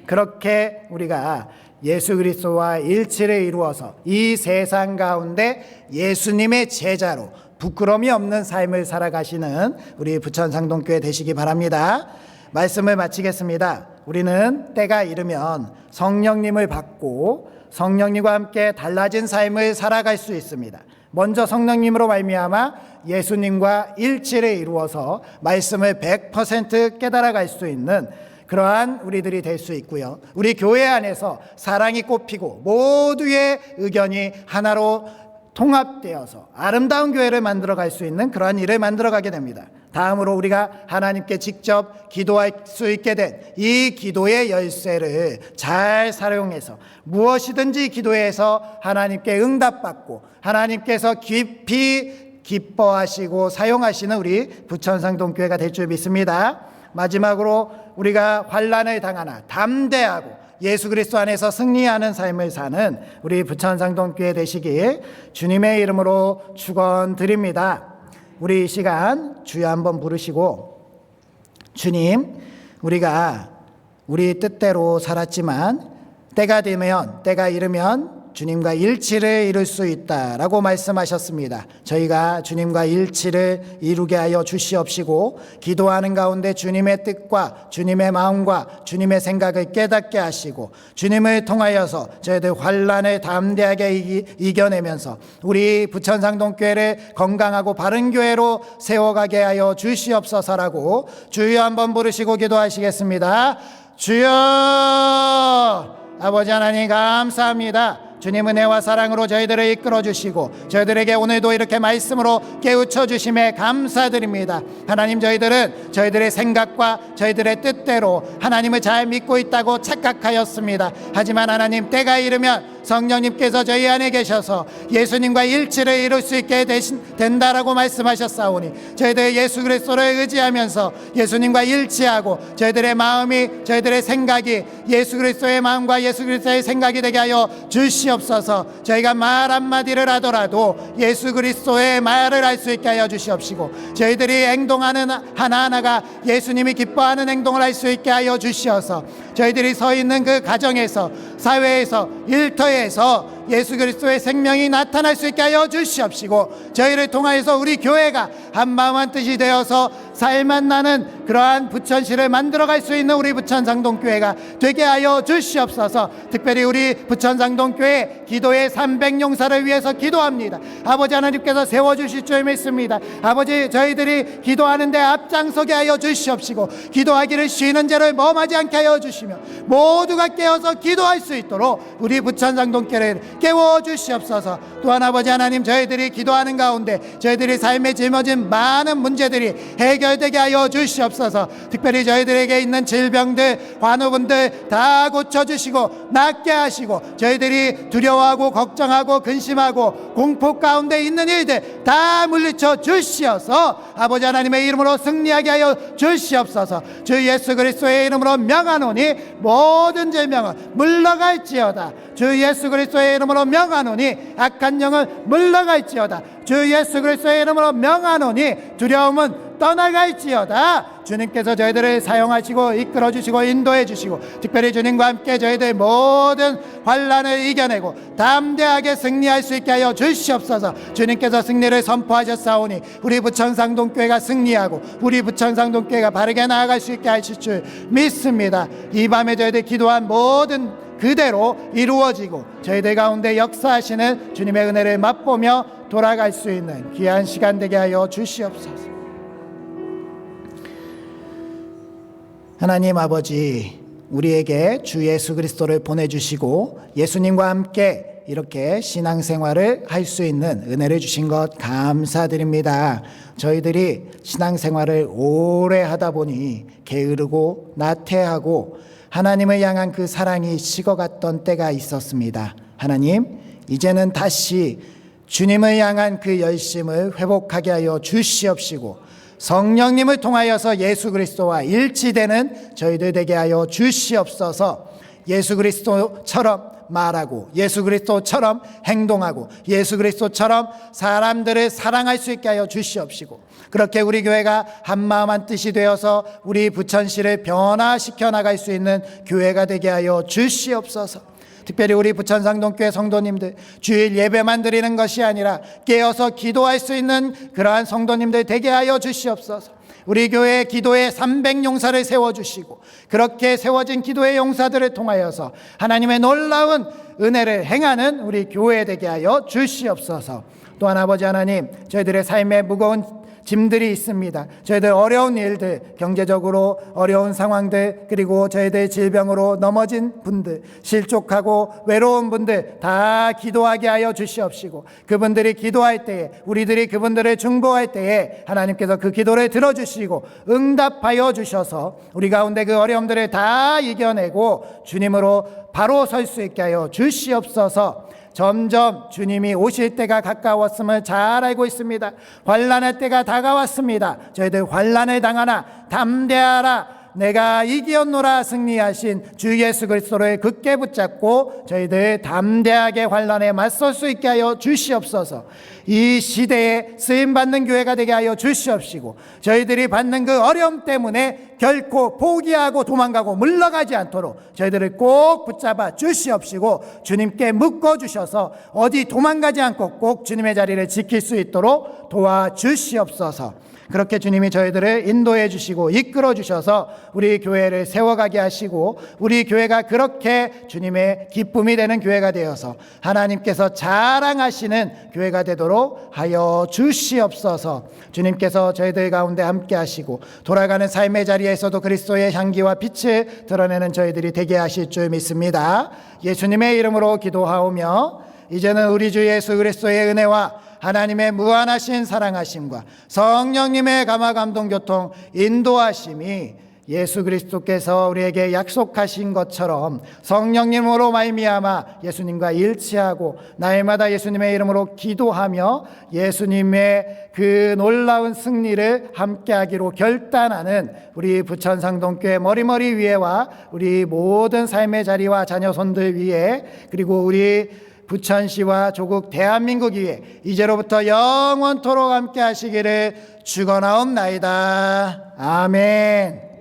S2: 그렇게 우리가 예수 그리스도와 일치를 이루어서 이 세상 가운데 예수님의 제자로 부끄러움이 없는 삶을 살아가시는 우리 부천상동교회 되시기 바랍니다. 말씀을 마치겠습니다. 우리는 때가 이르면 성령님을 받고 성령님과 함께 달라진 삶을 살아갈 수 있습니다. 먼저 성령님으로 말미암아 예수님과 일치를 이루어서 말씀을 100% 깨달아갈 수 있는 그러한 우리들이 될 수 있고요. 우리 교회 안에서 사랑이 꽃피고 모두의 의견이 하나로 통합되어서 아름다운 교회를 만들어갈 수 있는 그러한 일을 만들어가게 됩니다. 다음으로 우리가 하나님께 직접 기도할 수 있게 된 이 기도의 열쇠를 잘 사용해서 무엇이든지 기도해서 하나님께 응답받고 하나님께서 깊이 기뻐하시고 사용하시는 우리 부천상동교회가 될 줄 믿습니다. 마지막으로 우리가 환난을 당하나 담대하고 예수 그리스도 안에서 승리하는 삶을 사는 우리 부천상동교회 되시길 주님의 이름으로 축원드립니다. 우리 이 시간 주여 한번 부르시고, 주님, 우리가 우리 뜻대로 살았지만 때가 되면, 때가 이르면 주님과 일치를 이룰 수 있다라고 말씀하셨습니다. 저희가 주님과 일치를 이루게 하여 주시옵시고, 기도하는 가운데 주님의 뜻과 주님의 마음과 주님의 생각을 깨닫게 하시고, 주님을 통하여서 저희들 환난을 담대하게 이겨내면서 우리 부천상동교회를 건강하고 바른 교회로 세워가게 하여 주시옵소서라고 주여 한번 부르시고 기도하시겠습니다. 주여! 아버지 하나님 감사합니다. 주님 은혜와 사랑으로 저희들을 이끌어 주시고 저희들에게 오늘도 이렇게 말씀으로 깨우쳐 주심에 감사드립니다. 하나님, 저희들은 저희들의 생각과 저희들의 뜻대로 하나님을 잘 믿고 있다고 착각하였습니다. 하지만 하나님, 때가 이르면 성령님께서 저희 안에 계셔서 예수님과 일치를 이룰 수 있게 된다라고 말씀하셨사오니 저희들 예수 그리스도를 의지하면서 예수님과 일치하고 저희들의 마음이, 저희들의 생각이 예수 그리스도의 마음과 예수 그리스도의 생각이 되게 하여 주시옵소서. 저희가 말 한마디를 하더라도 예수 그리스도의 말을 할 수 있게 하여 주시옵시고, 저희들이 행동하는 하나하나가 예수님이 기뻐하는 행동을 할 수 있게 하여 주시어서 저희들이 서 있는 그 가정에서, 사회에서, 일터에서 예수 그리스도의 생명이 나타날 수 있게 하여 주시옵시고, 저희를 통하여서 우리 교회가 한마음 한뜻이 되어서 살만 나는 그러한 부천시를 만들어갈 수 있는 우리 부천상동교회가 되게 하여 주시옵소서. 특별히 우리 부천상동교회 기도의 300용사를 위해서 기도합니다. 아버지 하나님께서 세워주실 줄 믿습니다. 아버지, 저희들이 기도하는데 앞장서게 하여 주시옵시고, 기도하기를 쉬는 죄를 범하지 않게 하여 주시며 모두가 깨어서 기도할 수 있도록 우리 부천상동교회를 깨워주시옵소서. 또한 아버지 하나님, 저희들이 기도하는 가운데 저희들이 삶에 짊어진 많은 문제들이 해결되게 하여 주시옵소서. 특별히 저희들에게 있는 질병들, 환우분들 다 고쳐주시고 낫게 하시고, 저희들이 두려워하고 걱정하고 근심하고 공포 가운데 있는 일들 다 물리쳐 주시어서 아버지 하나님의 이름으로 승리하게 하여 주시옵소서. 주 예수 그리스도의 이름으로 명하노니 모든 질병은 물러갈지어다. 주 예수 그리스도의 이름으로 명하노니 악한 영은 물러갈지어다. 주 예수 그리스도의 이름으로 명하노니 두려움은 떠나갈지어다. 주님께서 저희들을 사용하시고 이끌어주시고 인도해주시고, 특별히 주님과 함께 저희들 모든 환난을 이겨내고 담대하게 승리할 수 있게 하여 주시옵소서. 주님께서 승리를 선포하셨사오니 우리 부천상동교회가 승리하고 우리 부천상동교회가 바르게 나아갈 수 있게 하실 줄 믿습니다. 이 밤에 저희들 기도한 모든 그대로 이루어지고 저희들 가운데 역사하시는 주님의 은혜를 맛보며 돌아갈 수 있는 귀한 시간 되게 하여 주시옵소서. 하나님 아버지, 우리에게 주 예수 그리스도를 보내주시고 예수님과 함께 이렇게 신앙생활을 할 수 있는 은혜를 주신 것 감사드립니다. 저희들이 신앙생활을 오래 하다 보니 게으르고 나태하고 하나님을 향한 그 사랑이 식어갔던 때가 있었습니다. 하나님, 이제는 다시 주님을 향한 그 열심을 회복하게 하여 주시옵시고 성령님을 통하여서 예수 그리스도와 일치되는 저희들 되게 하여 주시옵소서. 예수 그리스도처럼 말하고 예수 그리스도처럼 행동하고 예수 그리스도처럼 사람들을 사랑할 수 있게 하여 주시옵시고 그렇게 우리 교회가 한마음 한뜻이 되어서 우리 부천시를 변화시켜 나갈 수 있는 교회가 되게 하여 주시옵소서. 특별히 우리 부천상동교회 성도님들, 주일 예배만 드리는 것이 아니라 깨어서 기도할 수 있는 그러한 성도님들 되게 하여 주시옵소서. 우리 교회 기도의 300용사를 세워주시고 그렇게 세워진 기도의 용사들을 통하여서 하나님의 놀라운 은혜를 행하는 우리 교회 되게 하여 주시옵소서. 또한 아버지 하나님, 저희들의 삶에 무거운 짐들이 있습니다. 저희들 어려운 일들, 경제적으로 어려운 상황들, 그리고 저희들 질병으로 넘어진 분들, 실족하고 외로운 분들 다 기도하게 하여 주시옵시고 그분들이 기도할 때에, 우리들이 그분들을 중보할 때에 하나님께서 그 기도를 들어주시고 응답하여 주셔서 우리 가운데 그 어려움들을 다 이겨내고 주님으로 바로 설 수 있게 하여 주시옵소서. 점점 주님이 오실 때가 가까웠음을 잘 알고 있습니다. 환난의 때가 다가왔습니다. 저희들 환난을 당하나 담대하라, 내가 이기었노라 승리하신 주 예수 그리스도를 굳게 붙잡고 저희들 담대하게 환난에 맞설 수 있게 하여 주시옵소서. 이 시대에 쓰임받는 교회가 되게 하여 주시옵시고 저희들이 받는 그 어려움 때문에 결코 포기하고 도망가고 물러가지 않도록 저희들을 꼭 붙잡아 주시옵시고 주님께 묶어주셔서 어디 도망가지 않고 꼭 주님의 자리를 지킬 수 있도록 도와주시옵소서. 그렇게 주님이 저희들을 인도해 주시고 이끌어 주셔서 우리 교회를 세워가게 하시고 우리 교회가 그렇게 주님의 기쁨이 되는 교회가 되어서 하나님께서 자랑하시는 교회가 되도록 하여 주시옵소서. 주님께서 저희들 가운데 함께 하시고 돌아가는 삶의 자리에서도 그리스도의 향기와 빛을 드러내는 저희들이 되게 하실 줄 믿습니다. 예수님의 이름으로 기도하오며 이제는 우리 주 예수 그리스도의 은혜와 하나님의 무한하신 사랑하심과 성령님의 감화 감동 교통 인도하심이 예수 그리스도께서 우리에게 약속하신 것처럼 성령님으로 말미암아 예수님과 일치하고 날마다 예수님의 이름으로 기도하며 예수님의 그 놀라운 승리를 함께하기로 결단하는 우리 부천상동교회 머리머리 위에와 우리 모든 삶의 자리와 자녀손들 위에 그리고 우리 부천시와 조국 대한민국 위에 이제로부터 영원토록 함께 하시기를 축원하옵나이다. 아멘.